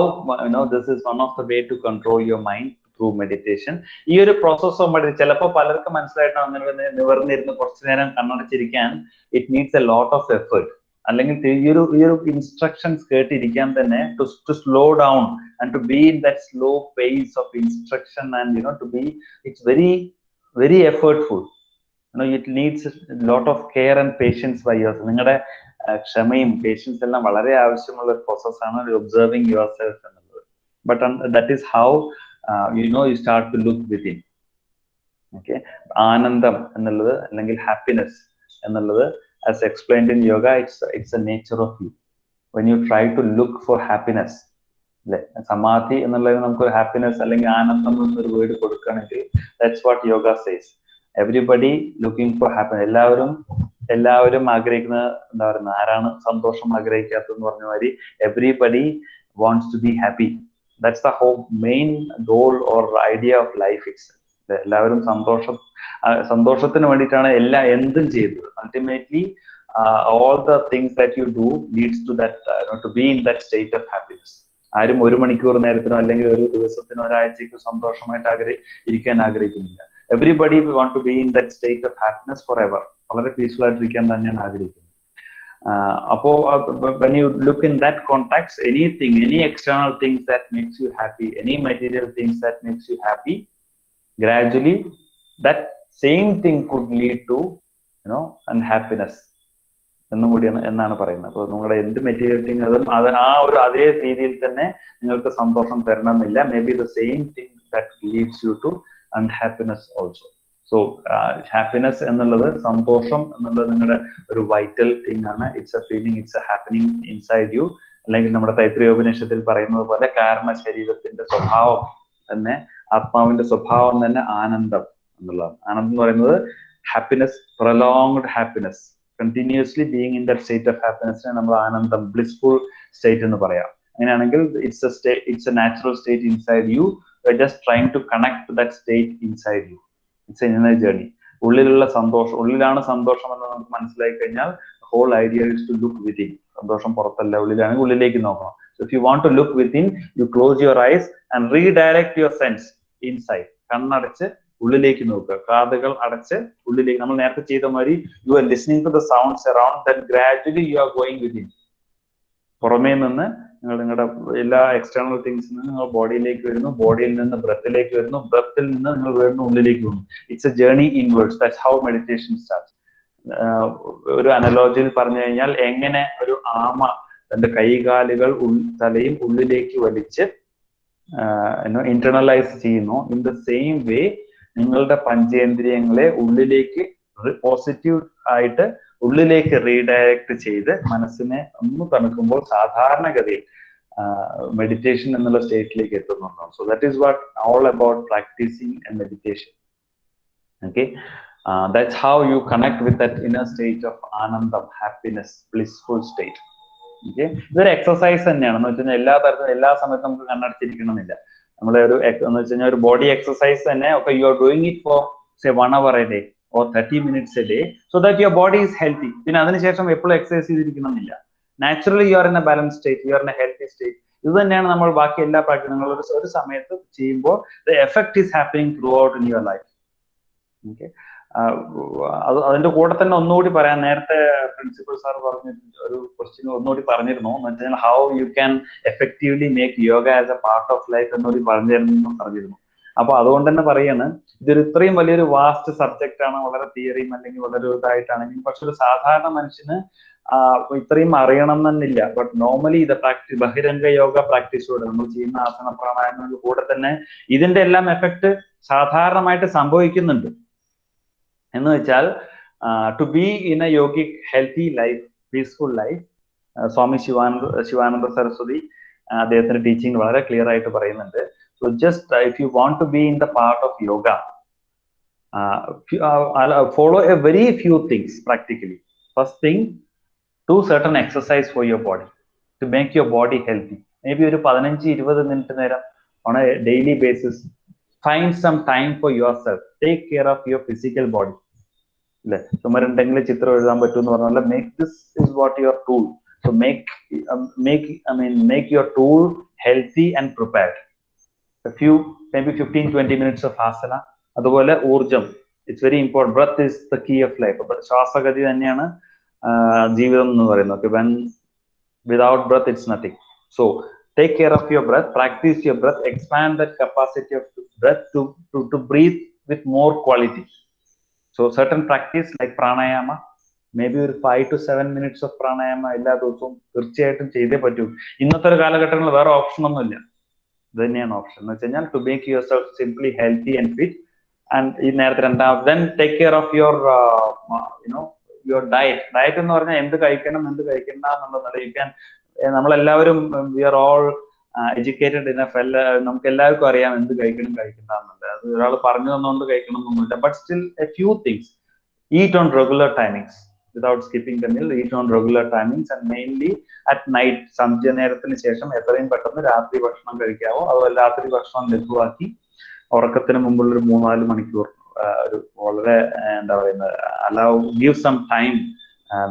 this is one of the way to control your mind through meditation. ഈ ഒരു പ്രോസസ് ഓഫ് മെഡിറ്റേഷൻ ചിലപ്പോൾ പലർക്കും മനസ്സിലായിട്ടോ അങ്ങനെ നിവർന്നിരുന്ന് കുറച്ചു നേരം കണ്ണടച്ചിരിക്കാൻ it needs a lot of effort. അല്ലെങ്കിൽ ഈ ഒരു ഇൻസ്ട്രക്ഷൻസ് കേട്ടിരിക്കാൻ തന്നെ to slow down and to be in that slow pace of instruction and to be it's very very effortful. It needs lot of care and patience by your. നിങ്ങളുടെ ക്ഷമയും പേഷ്യൻസ് എല്ലാം വളരെ ആവശ്യമുള്ള ഒരു പ്രോസസ്സാണ് ഒബ്സർവിങ് യുവർ സെൽഫ് എന്നുള്ളത്. ബട്ട് ദാറ്റ് ഈസ് ഹൗ you start to look within. Okay, ആനന്ദം എന്നുള്ളത് അല്ലെങ്കിൽ ഹാപ്പിനെസ് എന്നുള്ളത്, as explained in yoga, it's a nature of you. When you try to look for happiness, അല്ലെ, സമാധി എന്നുള്ളത് നമുക്കൊരു ഹാപ്പിനെസ് അല്ലെങ്കിൽ ആനന്ദം എന്നൊരു വേർഡ് കൊടുക്കുകയാണെങ്കിൽ that's what yoga says. Everybody looking for happiness. എല്ലാവരും ആഗ്രഹിക്കുന്ന, എന്താ പറയുന്നത്, ആരാണ് സന്തോഷം ആഗ്രഹിക്കാത്തതെന്ന് പറഞ്ഞ മാതിരി everybody wants to be happy. That's the whole main goal or idea of life itself. എല്ലാവരും സന്തോഷത്തിന് വേണ്ടിയിട്ടാണ് എന്തും ചെയ്തത്. Ultimately, all the things that you do leads to that, to be in that state of happiness. ആരും ഒരു മണിക്കൂർ നേരത്തിനോ അല്ലെങ്കിൽ ഒരു ദിവസത്തിനോ ഒരാഴ്ചയ്ക്കോ സന്തോഷമായിട്ട് ഇരിക്കാൻ ആഗ്രഹിക്കുന്നില്ല. Everybody want to be in that state of happiness forever. വളരെ പീസ്ഫുൾ ആയിട്ടിരിക്കാൻ തന്നെയാണ് ആഗ്രഹിക്കുന്നത്. When you look in that context, any external things that makes you happy, any material things that makes you happy, gradually that same thing could lead to unhappiness എന്നാണ് പറയുന്നത്. അപ്പോൾ നിങ്ങളുടെ എന്ത് മെറ്റീരിയൽ തിങ് അതേ രീതിയിൽ തന്നെ നിങ്ങൾക്ക് സന്തോഷം തരണമെന്നില്ല. May be the same thing that leads you to unhappiness also. So happiness എന്നുള്ളത്, സന്തോഷം എന്നുള്ളത് നിങ്ങളുടെ ഒരു വൈറ്റൽ തിങ് ആണ്. It's a feeling, it's a happening inside you. അല്ലെങ്കിൽ നമ്മുടെ തൈത്രീയോപനിഷത്തിൽ പറയുന്നത് പോലെ കാരണ ശരീരത്തിന്റെ സ്വഭാവം തന്നെ, ആത്മാവിന്റെ സ്വഭാവം തന്നെ ആനന്ദം എന്നുള്ളതാണ്. ആനന്ദം എന്ന് പറയുന്നത് happiness, prolonged happiness, continuously being in that state of ഹാപ്പിനെസ്സിനെ നമ്മൾ ആനന്ദം, ബ്ലിസ്ഫുൾ സ്റ്റേറ്റ് എന്ന് പറയാം. അങ്ങനെയാണെങ്കിൽ it's a natural state inside you. We're just trying to connect to that state inside you. It's an inner journey. ഉള്ളിലാണ് സന്തോഷം എന്ന് നമുക്ക് മനസ്സിലായി കഴിഞ്ഞാൽ whole idea is to look within. സന്തോഷം പുറത്തല്ല, ഉള്ളിലാണെങ്കിൽ ഉള്ളിലേക്ക് നോക്കണം. So if you want to look within, you close your eyes and redirect your sense inside. കണ്ണടച്ച് ഉള്ളിലേക്ക് നോക്കുക, കാതുകൾ അടച്ച് ഉള്ളിലേക്ക്. നമ്മൾ നേരത്തെ ചെയ്ത മാതിരി you are listening to the sounds around, then gradually you are going within. പുറമേ നിന്ന് നിങ്ങളുടെ എല്ലാ എക്സ്റ്റേണൽ തിങ്സിൽ നിന്ന് നിങ്ങൾ ബോഡിയിലേക്ക് വരുന്നു, ബോഡിയിൽ നിന്ന് ബ്രെത്തിലേക്ക് വരുന്നു, ബ്രെത്തിൽ നിന്ന് നിങ്ങൾ വരുന്നു, ഉള്ളിലേക്ക് വരുന്നു. It's A journey inwards. That's how meditation starts. ഒരു അനലോജിയിൽ പറഞ്ഞു കഴിഞ്ഞാൽ, എങ്ങനെ ഒരു ആമ തന്റെ കൈകാലുകൾ തലയും ഉള്ളിലേക്ക് വലിച്ച് ഇന്റർണലൈസ് ചെയ്യുന്നു, ഇൻ ദ സെയിം വേ നിങ്ങളുടെ പഞ്ചേന്ദ്രിയങ്ങളെ ഉള്ളിലേക്ക് പോസിറ്റീവ് ആയിട്ട് ഉള്ളിലേക്ക് റീഡയറക്ട് ചെയ്ത് മനസ്സിനെ ഒന്ന് തണുക്കുമ്പോൾ സാധാരണഗതിയിൽ മെഡിറ്റേഷൻ എന്നുള്ള സ്റ്റേറ്റിലേക്ക് എത്തുന്നുണ്ടാവും. So that is what all about practising a meditation. Okay, that's how you connect with that inner state of ആനന്ദം, ഹാപ്പിനെസ്, ബ്ലിസ്ഫുൾ സ്റ്റേറ്റ്. ഓക്കെ, ഇതൊരു എക്സസൈസ് തന്നെയാണ്. എന്ന് വെച്ച് കഴിഞ്ഞാൽ എല്ലാ തരത്തിലും എല്ലാ സമയത്തും നമുക്ക് കണ്ണടച്ചിരിക്കണമെന്നില്ല. നമ്മളെ ഒരു എന്ന് വെച്ച് കഴിഞ്ഞാൽ ഒരു ബോഡി എക്സസൈസ് തന്നെ. Okay, you are doing it for say 1 hour a day or 30 minutes a day so that your body is healthy. പിന്നെ അതിനുശേഷം എപ്പോഴും എക്സസൈസ് ചെയ്തിരിക്കണമെന്നില്ല. Naturally you are in a balance state, you are in a healthy state. ഇത് തന്നെയാണ് നമ്മൾ ബാക്കി എല്ലാ പ്രാക്ടീസുകളും ഒരു സമയത്ത് ചെയ്യുമ്പോൾ the effect is happening throughout in your life. Okay, അതിന്റെ കൂടെ തന്നെ ഒന്നുകൂടി പറയാൻ, നേരത്തെ പ്രിൻസിപ്പൽ സാർ പറഞ്ഞ ഒരു ക്വസ്റ്റ്യൻ ഒന്നുകൂടി പറഞ്ഞിരുന്നു. എന്ന് വെച്ചാൽ how you can effectively make yoga as a part of life എന്നൂടി പറഞ്ഞിരുന്നു. അപ്പൊ അതുകൊണ്ട് തന്നെ പറയാണ്, ഇതൊരു ഇത്രയും വലിയൊരു വാസ്റ്റ് സബ്ജക്റ്റ് ആണ്. വളരെ തിയറിയും അല്ലെങ്കിൽ വളരെ ഇതായിട്ടാണെങ്കിലും, പക്ഷെ ഒരു സാധാരണ മനുഷ്യന് ഇത്രയും അറിയണം എന്നില്ല. ബട്ട് നോർമലി ഇത് ബഹിരംഗ യോഗ പ്രാക്ടീസിലൂടെ നമ്മൾ ചെയ്യുന്ന ആസന പ്രാണായാമങ്ങളുടെ കൂടെ തന്നെ ഇതിന്റെ എല്ലാം എഫക്ട് സാധാരണമായിട്ട് സംഭവിക്കുന്നുണ്ട്. എന്ന് വെച്ചാൽ to be in a yogic healthy life, peaceful life, Swami Shivananda Saraswati അദ്ദേഹത്തിന്റെ ടീച്ചിങ് വളരെ ക്ലിയർ ആയിട്ട് പറയുന്നുണ്ട്. So just if you want to be in the part of yoga, follow a very few things practically. First thing, do certain exercise for your body to make your body healthy. Maybe ഒരു 15-20 മിനിറ്റ് നേരം on a daily basis. Find some time for yourself. Take care of your physical body. ചുമരുണ്ടെങ്കിൽ ചിത്രം എഴുതാൻ പറ്റും എന്ന് പറഞ്ഞാൽ make this is what your tool. So make your tool healthy and prepared. A few, maybe 15-20 minutes of asana. അതുപോലെ ഊർജം, it's very important. Breath is the key of life. ശ്വാസഗതി തന്നെയാണ് ജീവിതം എന്ന് പറയുന്നത്. When without breath it's nothing. So take care of your breath, practice your breath, expand that capacity of breath to breathe with more quality. So certain practice like pranayama, maybe 5 to 7 minutes of pranayama എല്ലാ ദിവസവും തീർച്ചയായിട്ടും ചെയ്തേ പറ്റൂ. ഇന്നത്തെ ഒരു കാലഘട്ടങ്ങളിൽ വേറെ ഓപ്ഷൻ ഒന്നുമില്ല. ഇത് തന്നെയാണ് ഓപ്ഷൻ എന്ന് വെച്ച് കഴിഞ്ഞാൽ to make yourself simply healthy and fit. And ഈ നേരത്തെ then take care of your your diet എന്ന് പറഞ്ഞാൽ എന്ത് കഴിക്കണം എന്ത് കഴിക്കണ്ട എന്നുള്ളത്. You can, നമ്മളെല്ലാവരും we are all educated enough, നമുക്ക് എല്ലാവർക്കും അറിയാം എന്ത് കഴിക്കണം കഴിക്കണ്ട എന്നുള്ളത്. അത് ഒരാൾ പറഞ്ഞു തന്നുകൊണ്ട് കഴിക്കണം എന്നൊന്നുമില്ല. But still a few things. Eat on regular timings without skipping the meal. Eat on regular timings and mainly at night. സന്ധ്യ നേരത്തിന് ശേഷം എത്രയും പെട്ടെന്ന് രാത്രി ഭക്ഷണം കഴിക്കാവോ. അതുപോലെ രാത്രി ഭക്ഷണം ലഘുവാക്കി ഉറക്കത്തിന് മുമ്പുള്ള ഒരു 3-4 മണിക്കൂർ ഒരു വളരെ എന്താ പറയുന്നത് give some time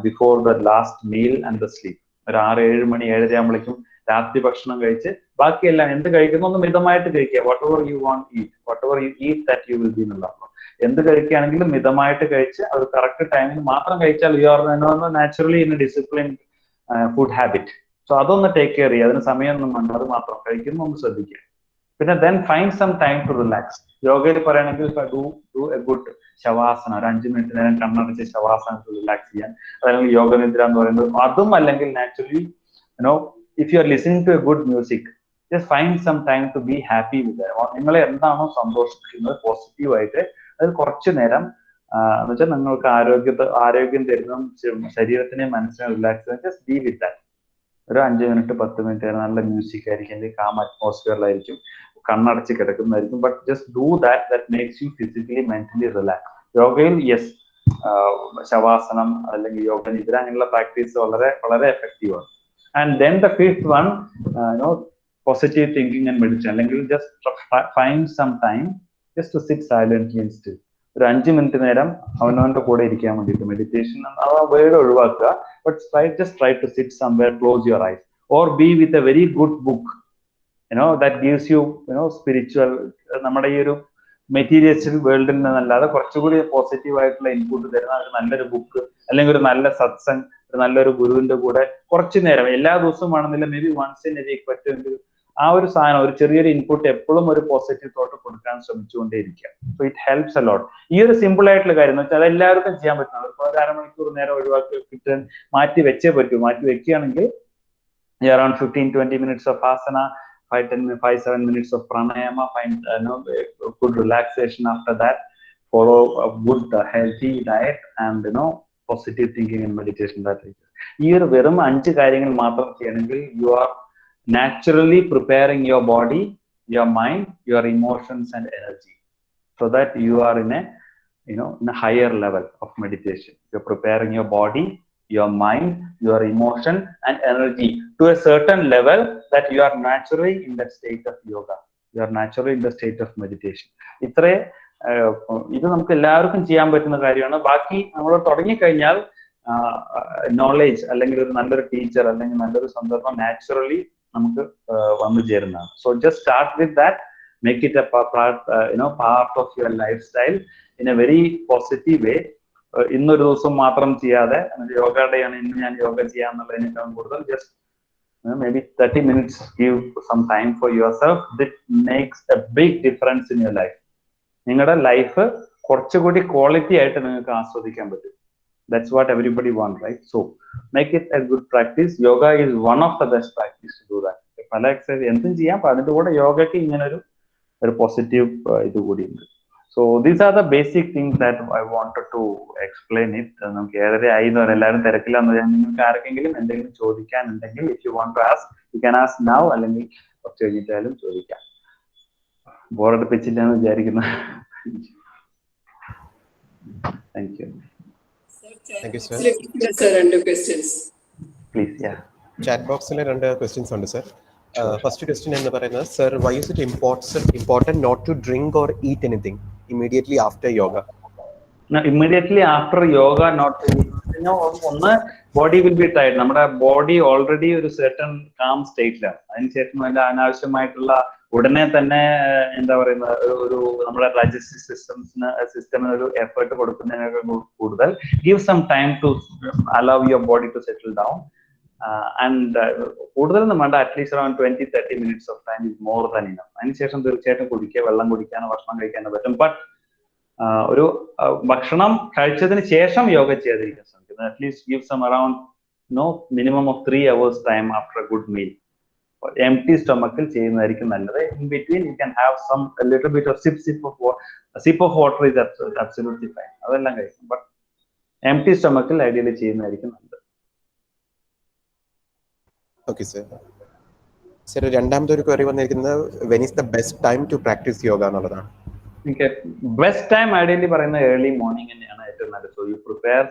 before the last meal and the sleep. ഒരു 6-7 മണി 7:30 ആകുമ്പോഴേക്കും രാത്രി ഭക്ഷണം കഴിച്ച് ബാക്കിയെല്ലാം എന്ത് കഴിക്കുന്നു ഒന്ന് മിതമായിട്ട് കഴിക്കുക. whatever you want eat, whatever you eat that you will be എന്നുള്ളതാണ്. എന്ത് കഴിക്കുകയാണെങ്കിലും മിതമായിട്ട് കഴിച്ച് അത് കറക്റ്റ് ടൈമിൽ മാത്രം കഴിച്ചാൽ you are naturally in a disciplined food habit. So അതൊന്ന് ടേക്ക് കെയർ ചെയ്യുക. അതിന് സമയമൊന്നും വേണ്ട, അത് മാത്രം കഴിക്കുന്നു ഒന്ന് ശ്രദ്ധിക്കുക. പിന്നെ then find some time to relax. യോഗയിൽ പറയുകയാണെങ്കിൽ do a good ശവാസന, ഒരു 5 മിനിറ്റ് നേരം കണ്ണടച്ച് ശവാസന റിലാക്സ് ചെയ്യാൻ, അതല്ലെങ്കിൽ യോഗ നിദ്ര എന്ന് പറയുന്നത്. അതും അല്ലെങ്കിൽ naturally if you are listening to a good music, just find some time to be happy with that. നിങ്ങളെ എന്താണോ സന്തോഷിപ്പിക്കുന്നത് പോസിറ്റീവായിട്ട് അത് കുറച്ചു നേരം എന്ന് വെച്ചാൽ നിങ്ങൾക്ക് ആരോഗ്യം തരുന്ന ശരീരത്തിനെ മനസ്സിനെ റിലാക്സ് ചെയ്യാൻ just be with that. ഒരു 5 മിനിറ്റ് 10 മിനിറ്റ് നല്ല മ്യൂസിക് ആയിരിക്കും, അല്ലെങ്കിൽ കാം അറ്റ്മോസ്ഫിയറിലായിരിക്കും, കണ്ണടച്ച് കിടക്കുന്നതായിരിക്കും. But just do that makes you physically mentally relaxed. യോഗയിൽ യെസ് ശവാസനം അല്ലെങ്കിൽ യോഗ നിദ്ര അങ്ങനെയുള്ള പ്രാക്ടീസ് വളരെ വളരെ എഫക്റ്റീവ് ആണ്. And then the fifth one positive thinking and meditation. അല്ലെങ്കിൽ just find some time just to sit silently and still. ഒരു 5 മിനിറ്റ് നേരം അവനവന്റെ കൂടെ ഇരിക്കാൻ വേണ്ടിയിട്ട് മെഡിറ്റേഷൻ ആ വേർഡ് ഒഴിവാക്കുക. But just try to sit somewhere, close your eyes, or be with a very good book that gives you spiritual, നമ്മുടെ ഈ ഒരു മെറ്റീരിയലിസ്റ്റിക് വേൾഡിൽ നിന്നല്ലാതെ കുറച്ചുകൂടി പോസിറ്റീവ് ആയിട്ടുള്ള ഇൻപുട്ട് തരുന്ന ഒരു നല്ലൊരു ബുക്ക്, അല്ലെങ്കിൽ ഒരു നല്ല സത്സംഗ്, ഒരു നല്ലൊരു ഗുരുവിന്റെ കൂടെ കുറച്ചു നേരം, എല്ലാ ദിവസവും ആണെന്നില്ല, may be once in a week പറ്റുമെങ്കിൽ ആ ഒരു സാധനം, ഒരു ചെറിയൊരു ഇൻപുട്ട് എപ്പോഴും ഒരു പോസിറ്റീവ് തോട്ട് കൊടുക്കാൻ ശ്രമിച്ചുകൊണ്ടേയിരിക്കുക. So it helps a lot. ഈ ഒരു സിമ്പിൾ ആയിട്ടുള്ള കാര്യം എന്ന് വെച്ചാൽ അത് എല്ലാവർക്കും ചെയ്യാൻ പറ്റുന്നത്. ഇപ്പോൾ ഒരു 1/2 മണിക്കൂർ നേരം ഒഴിവാക്കി കിട്ടാൻ മാറ്റി വെച്ചേ പറ്റൂ. മാറ്റി വെക്കുകയാണെങ്കിൽ around 15-20 minutes of asana, 5-7 minutes of pranayama, find good relaxation after that, follow a good healthy diet and positive thinking and meditation. That ഈ ഒരു വെറും 5 കാര്യങ്ങൾ മാത്രം ചെയ്യണമെങ്കിൽ you are naturally preparing your body, your mind, your emotions and energy, so that you are in a in a higher level of meditation. You're preparing your body, your mind, your emotion and energy to a certain level that you are naturally in that state of yoga. You are naturally in the state of meditation. ഇത്രേ ഇത് നമുക്ക് എല്ലാവർക്കും ചെയ്യാൻ പറ്റുന്ന കാര്യമാണ്. ബാക്കി നമ്മൾ തുടങ്ങിക്കഴിഞ്ഞാൽ നോളേജ് അല്ലെങ്കിൽ ഒരു നല്ലൊരു ടീച്ചർ അല്ലെങ്കിൽ നല്ലൊരു സന്ദർഭം നാച്ചുറലി നമുക്ക് വന്നു ചേരുന്നതാണ്. So just start with that, make it A part of your life style in A very positive വേ. ഇന്നൊരു ദിവസം മാത്രം ചെയ്യാതെ യോഗ ഡേ ആണ് ഇന്ന് ഞാൻ യോഗ ചെയ്യാന്നുള്ളതിനേക്കാളും കൂടുതൽ just maybe 30 minutes, give some time for yourself. That makes a big difference in your life. നിങ്ങളുടെ ലൈഫ് കുറച്ചുകൂടി ക്വാളിറ്റി ആയിട്ട് നിങ്ങൾക്ക് ആസ്വദിക്കാൻ പറ്റും. That's what everybody wants, right? So make it a good practice. Yoga is one of the best practice to do that. പല എക്സസൈസ് എന്തും ചെയ്യാം, അതിന്റെ കൂടെ യോഗയ്ക്ക് ഇങ്ങനെ ഒരു പോസിറ്റീവ് ഇത് കൂടിയുണ്ട്. So these are the basic things that I wanted to explain it. നമുക്ക് 7:30 ആയി എന്ന് പറഞ്ഞാൽ എല്ലാവരും തിരക്കിലാന്ന് പറഞ്ഞാൽ നിങ്ങൾക്ക് ആർക്കെങ്കിലും എന്തെങ്കിലും ചോദിക്കാനുണ്ടെങ്കിൽ if you want to ask, you can ask now, അല്ലെങ്കിൽ കുറച്ച് കഴിഞ്ഞിട്ടായാലും ചോദിക്കാം. ബോറടിപ്പിച്ചില്ല എന്ന് വിചാരിക്കുന്നു. Thank you. Thank you, sir. Sir, 2 questions. Please, yeah. Chat box le 2 questions undu sir. First question എന്ന് പറയുന്നത്, sir, why is it important not to drink or eat anything immediately after yoga? Now, immediately after yoga, not to eat. ഒന്ന് ബോഡി വിൽ ബി ടയർഡ്. നമ്മുടെ ബോഡി ഓൾറെഡി ഒരു സെർട്ടൺ കാം സ്റ്റേറ്റിലാണ്. അതിനുശേഷം അതിന്റെ അനാവശ്യമായിട്ടുള്ള ഉടനെ തന്നെ എന്താ പറയുന്ന ഒരു നമ്മുടെ ഡൈജസ്റ്റീവ് സിസ്റ്റമിന് ഒരു എഫേർട്ട് കൊടുക്കുന്നതിനൊക്കെ കൂടുതൽ give some time to allow your body to settle down. And കൂടുതലൊന്നും വേണ്ട, at least around 20-30 minutes of time is more than enough. അതിനുശേഷം തീർച്ചയായിട്ടും കുടിക്കുക, വെള്ളം കുടിക്കാനോ ഭക്ഷണം കഴിക്കാനോ പറ്റും. ബട്ട് ഒരു ഭക്ഷണം കഴിച്ചതിന് ശേഷം യോഗ ചെയ്യാതിരിക്കാൻ ശ്രമിക്കുന്നത്. At least give some around minimum of 3 hours time after a good meal. Empty സ്റ്റൊമക്കിൽ ചെയ്യുന്നതായിരിക്കും നല്ലത്. In between you can have some little bit of sip of water is absolutely fine. അതെല്ലാം കഴിക്കും. ബട്ട് എംപ്റ്റി സ്റ്റൊമക്കിൽ ഐഡിയലി ചെയ്യുന്നതായിരിക്കും നല്ലത്. Okay sir. സർ, രണ്ടാമത്തെ ഒരു ക്വറി വന്നിരിക്കുന്നത്, when is the best time to practise yoga എന്നുള്ളതാണ്. ബെസ്റ്റ് ടൈം ഐഡിയലി പറയുന്നത് ഏർലി മോർണിംഗ് തന്നെയാണ് ഏറ്റവും നല്ലത്. So you prepare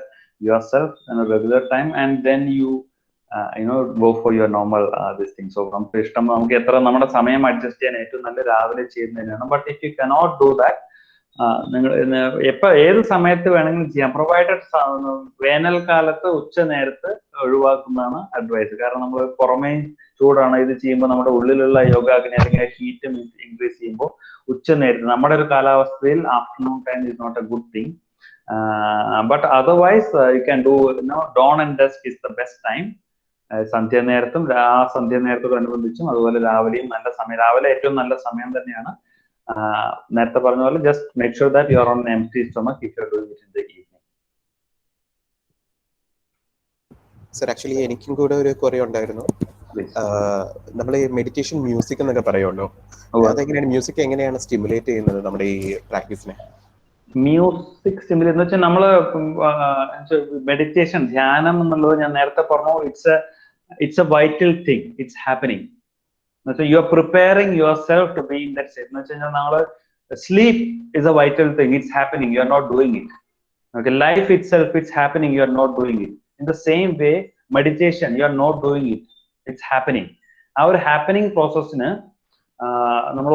your self in a regular time and then you go for your normal this thing. So നമുക്ക് ഇഷ്ടം, നമുക്ക് എത്ര നമ്മുടെ സമയം അഡ്ജസ്റ്റ് ചെയ്യാൻ ഏറ്റവും നല്ല രാവിലെ ചെയ്യുന്നതിനാണ്. But if you cannot do that, നിങ്ങൾ ഏത് സമയത്ത് വേണമെങ്കിലും ചെയ്യാം. പ്രൊവൈഡഡ് വേനൽക്കാലത്ത് ഉച്ച നേരത്ത് ഒഴിവാക്കുന്നതാണ് അഡ്വൈസ്. കാരണം നമ്മൾ പുറമേ ചൂടാണ്, ഇത് ചെയ്യുമ്പോൾ നമ്മുടെ ഉള്ളിലുള്ള യോഗാഗ്നി അല്ലെങ്കിൽ ഹീറ്റ് ഇൻക്രീസ് ചെയ്യുമ്പോൾ ഉച്ച നേരത്ത് നമ്മുടെ ഒരു കാലാവസ്ഥയിൽ afternoon time is not a good thing. But otherwise you can do dawn and dusk is the best time. സന്ധ്യാനേരത്തും സന്ധ്യാനേരത്തോടനുബന്ധിച്ചും അതുപോലെ രാവിലെയും നല്ല സമയം. രാവിലെ ഏറ്റവും നല്ല സമയം തന്നെയാണ്. നേരത്തെ പറഞ്ഞ പോലെ just make sure that you are on empty stomach if you are doing it in the evening. Sir, actually എനിക്കും കൂടെ ഒരു ക്വറി ഉണ്ടായിരുന്നു. നമ്മൾ ഈ മെഡിറ്റേഷൻ മ്യൂസിക് എന്നൊക്കെ പറയുമല്ലോ, അതെങ്ങനെയാണ് മ്യൂസിക് എങ്ങനെയാണ് സ്റ്റിമുലേറ്റ് ചെയ്യുന്നത് നമ്മുടെ ഈ പ്രാക്ടീസിനെ? മ്യൂസിക് സ്റ്റിമുലേറ്റ് എന്ന് വെച്ചാൽ നമ്മള് മെഡിറ്റേഷൻ, ധ്യാനം എന്നുള്ളത് ഞാൻ നേരത്തെ പറഞ്ഞു, it's a vital thing. It's happening. You are preparing your self to be in that state. എന്ന് വെച്ച് കഴിഞ്ഞാൽ നമ്മള് sleep is a vital thing. It's happening. You are not doing it. Okay, life it self it's happening. You are not doing it. In the same way meditation, you are not doing it. It's happening. ആ ഒരു ഹാപ്പനിങ് പ്രോസസ്സിന് നമ്മൾ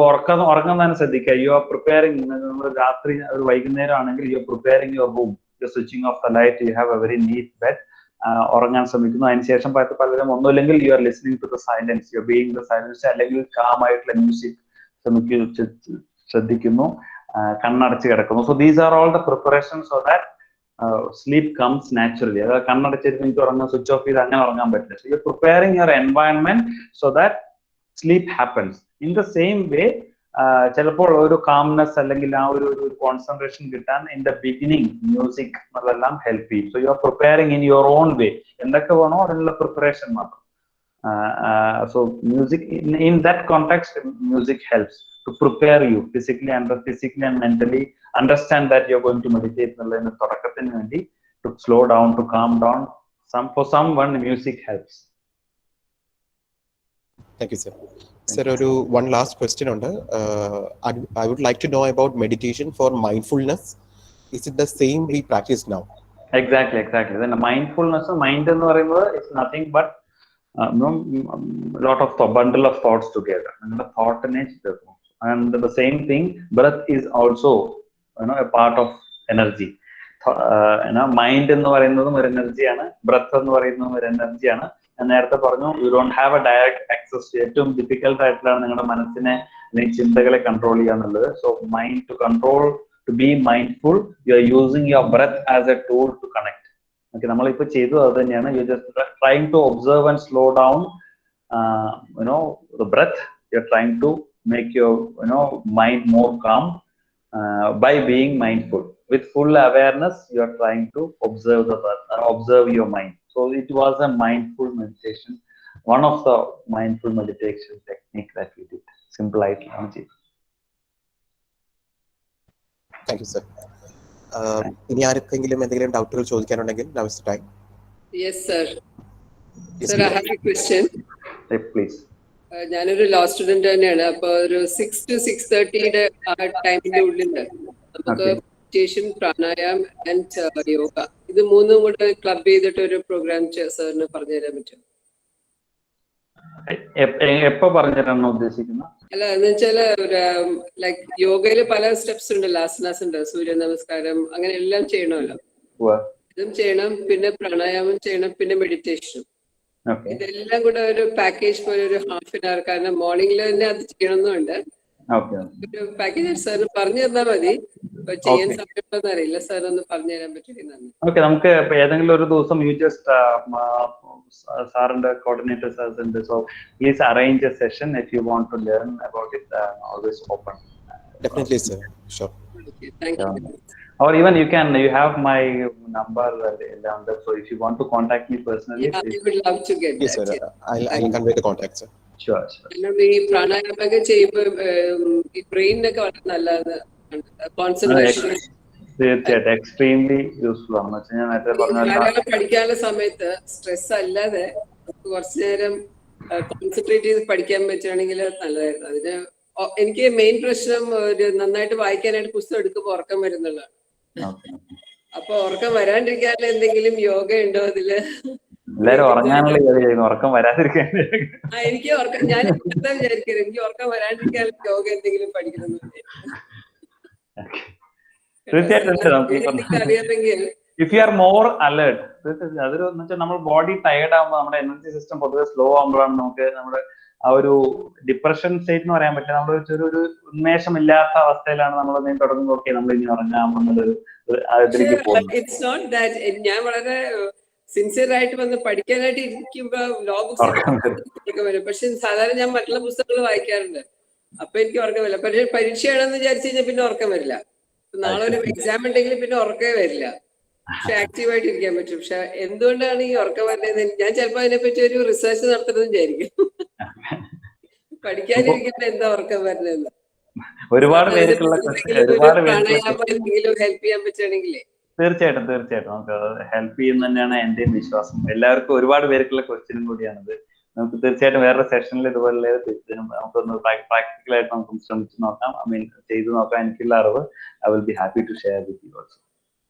ഉറങ്ങാൻ തന്നെ ശ്രദ്ധിക്കുക. You are preparing. നമ്മൾ രാത്രി ഒരു വൈകുന്നേരം ആണെങ്കിൽ you are preparing your room. You are switching off the light. You have a very neat bed. ഉറങ്ങാൻ ശ്രമിക്കുന്നു. അതിനുശേഷം പലരും ഒന്നുമില്ലെങ്കിൽ you are listening to the silence. You are being the silence. അല്ലെങ്കിൽ കാം ആയിട്ടുള്ള മ്യൂസിക് ശ്രദ്ധിക്കുന്നു. കണ്ണടച്ച് കിടക്കുന്നു. So these are all the preparations so that sleep comes naturally. അതായത് കണ്ണടച്ചിട്ട് എനിക്ക് ഉറങ്ങാൻ, സ്വിച്ച് ഓഫ് ചെയ്ത് അങ്ങനെ ഉറങ്ങാൻ പറ്റില്ല. So you're preparing your environment so that sleep happens. In the same way, ചിലപ്പോൾ ഒരു കാംനെസ് അല്ലെങ്കിൽ ആ ഒരു കോൺസെൻട്രേഷൻ കിട്ടാൻ ഇൻ ദ ബിഗിനിങ് മ്യൂസിക് അതെല്ലാം ഹെൽപ്പ് ചെയ്യും. So you are preparing in your own വേ. എന്തൊക്കെ വേണോ അതിനുള്ള പ്രിപ്പറേഷൻ മാത്രം. So music in that context music helps to prepare you physically and mentally understand that you're going to meditate എന്നുള്ളതിന് തുടക്കത്തിന് വേണ്ടി to slow down, to calm down. For someone music helps. Thank you, sir. Sir, one last question ഉണ്ട്. I would like to know about meditation for mindfulness. Is it the same we practice now? Exactly. Then mindfulness, mind എന്ന് പറയുന്നത് is nothing but lot of bundle of thoughts together. And the thought and the same thing, breath is also a part of energy. Mind എന്ന് പറയുന്നതും ഒരു എനർജിയാണ്, ബ്രത്ത് എന്ന് പറയുന്നതും ഒരു എനർജിയാണ്. ഞാൻ നേരത്തെ പറഞ്ഞു, you don't have a direct access. ഏറ്റവും ഡിഫിക്കൽട്ട് ആയിട്ടുള്ള നിങ്ങളുടെ മനസ്സിനെ അല്ലെങ്കിൽ ചിന്തകളെ കൺട്രോൾ ചെയ്യാന്നുള്ളത്. So mind to control, to be mindful, you are using your breath as a tool to connect. Okay, നമ്മളിപ്പോൾ ചെയ്തു അത് തന്നെയാണ്. You just trying to observe and slow down the breath. You're trying to make your mind more calm by being mindful. With full awareness, you are trying to observe the breath, observe your mind. So it was a mindful meditation, one of the mindful meditation technique that we did. Simple idea. Thank you, sir. ഇനി ആർക്കെങ്കിലും എന്തെങ്കിലും ഡൗട്ടുകൾ ചോദിക്കാനുണ്ടെങ്കിൽ now is the time. Yes, sir. Sir, I have a question. Please. ഞാനൊരു ലോ സ്റ്റുഡന്റ് തന്നെയാണ്. അപ്പൊ ഒരു 6 to 6:30 ആ ടൈമിന്റെ ഉള്ളിൽ നമുക്ക് മെഡിറ്റേഷൻ, പ്രാണായാം ആൻഡ് യോഗ ഇത് മൂന്നും കൂടെ ക്ലബ് ചെയ്തിട്ട് ഒരു പ്രോഗ്രാം സാറിന് പറഞ്ഞു തരാൻ പറ്റും? എപ്പോ പറഞ്ഞിട്ടാണ് ഉദ്ദേശിക്കുന്നത്? അല്ല എന്ന് വെച്ചാല് ലൈക് യോഗയില് പല സ്റ്റെപ്സ് ഉണ്ടല്ലോ, ആസനാസ് ഉണ്ട്, സൂര്യ നമസ്കാരം, അങ്ങനെ എല്ലാം ചെയ്യണമല്ലോ. ഇതും ചെയ്യണം, പിന്നെ പ്രാണായാമം ചെയ്യണം, പിന്നെ മെഡിറ്റേഷനും. ഇതെല്ലാം കൂടെ ഒരു പാക്കേജ് പോലെ ഒരു ½ കാരണം മോർണിംഗിൽ തന്നെ അത് ചെയ്യണമെന്നുണ്ട്. ഒരു പാക്കേജ് സാർ പറഞ്ഞു തന്നാൽ മതി. ചെയ്യാൻ സമയമുണ്ടെന്ന് അറിയില്ല, സാർ ഒന്ന് പറഞ്ഞു തരാൻ പറ്റുമെന്നാണ്. ഓക്കെ, നമുക്ക് ഏതെങ്കിലും ഒരു ദിവസം യു ജസ്റ്റ് സാറിന്റെ കോർഡിനേറ്റേഴ്സ് ഉണ്ട്, so please arrange a session if you want to learn about it. Always open. Definitely, sir. Sure. Okay, thank you. Or even you have my number, so if you want to contact me personally. Yeah, I would love to get Yes, that. sir. I'll convey the contact, sir. Sure. ഈ പ്രാണായാമൊക്കെ ചെയ്യുമ്പോൾ ഈ ബ്രെയിനൊക്കെ വളരെ നല്ലതാണ്, കോൺസെൻട്രേഷൻ തീർച്ചയായിട്ടും എക്സ്ട്രീംലി യൂസ്ഫുൾ ആണ്. ഞാൻ നേരത്തെ പറഞ്ഞ പഠിക്കാനുള്ള സമയത്ത് സ്ട്രെസ് അല്ലാതെ കുറച്ചു നേരം കോൺസെൻട്രേറ്റ് ചെയ്ത് പഠിക്കാൻ പറ്റുകയാണെങ്കിൽ നല്ലതായിരുന്നു. അതിന് എനിക്ക് മെയിൻ പ്രശ്നം ഒരു നന്നായിട്ട് വായിക്കാനായിട്ട് പുസ്തകം എടുക്കുമ്പോൾ ഉറക്കം വരുന്നുള്ളതാണ്. അപ്പൊ ഉറക്കം വരാണ്ടിരിക്കാനുള്ള എന്തെങ്കിലും യോഗ ഉണ്ടോ അതില്? എല്ലാരും ഉറങ്ങാനുള്ള ഉറക്കം വരാതിരിക്കാൻ എനിക്ക് ഉറക്കം, ഞാൻ വിചാരിക്കരുത് എനിക്ക് ഉറക്കം വരാണ്ടിരിക്കാനുള്ള യോഗ എന്തെങ്കിലും പഠിക്കണം. തീർച്ചയായിട്ടും അറിയാമെങ്കിൽ if you are more alert, അതൊരു വെച്ചാൽ നമ്മൾ ബോഡി ടയർഡ് ആകുമ്പോൾ നമ്മുടെ എനർജി സിസ്റ്റം പൊതുവെ സ്ലോ ആകുമ്പോഴാണ് നമുക്ക് നമ്മുടെ ആ ഒരു ഡിപ്രഷൻ സ്റ്റേറ്റ് എന്ന് പറയാൻ പറ്റില്ല, നമ്മൾ ഒരു ഉന്മേഷമില്ലാത്ത അവസ്ഥയിലാണ് നമ്മൾ തുടങ്ങുമ്പോൾ ഓക്കെ നമ്മൾ ഇനി ഉറങ്ങാമെന്നുള്ളൊരു അതിലേക്ക് പോകുന്നത്. ഇറ്റ്സ് നോട്ട് ദാറ്റ് ഞാൻ വളരെ സിൻസിയർ ആയിട്ട് വന്ന് പഠിക്കാനായിട്ട് ഇരിക്കുമ്പോ ലോ ബുക്സ് വരും. പക്ഷെ സാധാരണ ഞാൻ മറ്റുള്ള പുസ്തകങ്ങൾ വായിക്കാറുണ്ട്, അപ്പൊ എനിക്ക് ഉറക്കം വരില്ല. പക്ഷെ പരീക്ഷയാണെന്ന് വിചാരിച്ചു കഴിഞ്ഞാൽ പിന്നെ ഉറക്കം വരില്ല. നാളെ ഒരു എക്സാം ഉണ്ടെങ്കിൽ പിന്നെ ഉറക്കമേ വരില്ല. പക്ഷെ ആക്റ്റീവായിട്ട് ഇരിക്കാൻ പറ്റും. പക്ഷെ എന്തുകൊണ്ടാണ് ഈ ഉറക്കം വരുന്നത്? ഞാൻ ചിലപ്പോ അതിനെപ്പറ്റി ഒരു റിസർച്ച് നടത്തണമെന്ന് വിചാരിക്കും. പഠിക്കാനിരിക്കുമ്പോ എന്താ ഉറക്കം വരുന്നതെന്ന്. ഒരുപാട് പേർക്കുള്ള പ്രാണായാമം എന്തെങ്കിലും ഹെൽപ്പ് ചെയ്യാൻ പറ്റുകയാണെങ്കിലേ. തീർച്ചയായിട്ടും നമുക്ക് ഹെൽപ്പ് ചെയ്യുന്ന തന്നെയാണ് എന്റെയും വിശ്വാസം. എല്ലാവർക്കും ഒരുപാട് പേർക്കുള്ള ക്വസ്റ്റ്യനും കൂടിയാണത്. നമുക്ക് തീർച്ചയായിട്ടും വേറൊരു സെഷനിൽ ഇതുപോലെ നമുക്കൊന്ന് പ്രാക്ടിക്കലായിട്ട് നമുക്ക് ശ്രമിച്ചു നോക്കാം, ചെയ്തു നോക്കാം. എനിക്കുള്ള അറിവ് I will be happy to share with you also.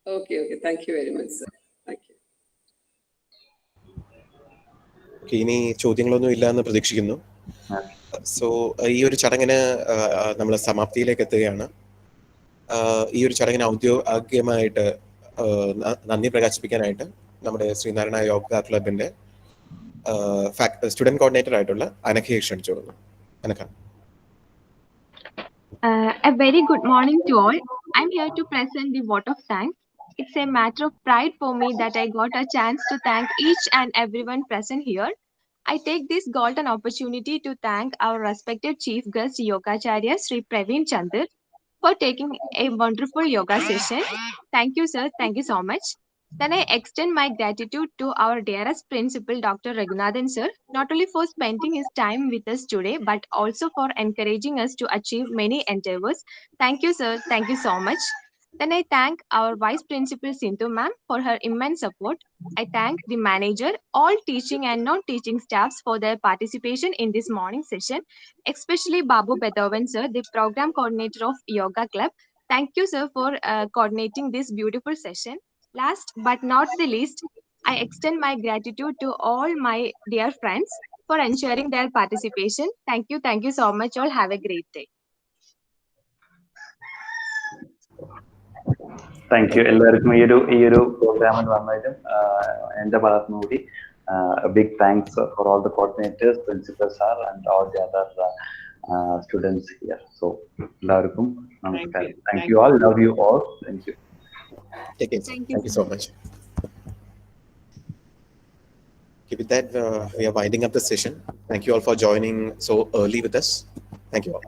Okay, thank you very much, sir. Thank you. ഇനി ചോദ്യങ്ങളൊന്നും ഇല്ല എന്ന് പ്രതീക്ഷിക്കുന്നു. സോ ഈ ഒരു ചടങ്ങിന് നമ്മൾ സമാപ്തിയിലേക്ക് എത്തുകയാണ്. ഈ ഒരു ചടങ്ങിന് ഔദ്യോഗികമായിട്ട് നന്ദി പ്രകാശിപ്പിക്കാനായിട്ട് നമ്മുടെ ശ്രീനാരായണ യോഗ ക്ലബിന്റെ സ്റ്റുഡന്റ് കോർഡിനേറ്റർ ആയിട്ടുള്ള അനഘയെ ക്ഷണിച്ചോളുന്നു. Anagha. A very good morning to all. I'm here to present the vote of thanks. It's a matter of pride for me that I got a chance to thank each and everyone present here. I take this golden opportunity to thank our respected chief guest Yogacharya Sri Praveen Chandar for taking a wonderful yoga session. Thank you, sir. Thank you so much. Then I extend my gratitude to our dearest principal, Dr. Raghunathan sir, not only for spending his time with us today, but also for encouraging us to achieve many endeavors. Thank you, sir. Thank you so much. Then I thank our Vice Principal Sindhu ma'am for her immense support. I thank the manager, all teaching and non-teaching staffs for their participation in this morning session, especially Babu Beethoven sir, the program coordinator of Yoga Club. Thank you, sir, for coordinating this beautiful session. Last but not the least, I extend my gratitude to all my dear friends for ensuring their participation. Thank you so much. All have a great day. Thank you എല്ലാവർക്കും ഈ ഒരു പ്രോഗ്രാമിൽ വന്നതിലും എന്റെ ഭാഗത്തു കൂടി big thanks for all the coordinators, principal sir and all the other students here. So എല്ലാവർക്കും നമസ്കാരം. Thank you all. Love you all. Thank you. Thank you so much. Okay, with that, we are winding up the session. Thank you all for joining so early with us. Thank you all.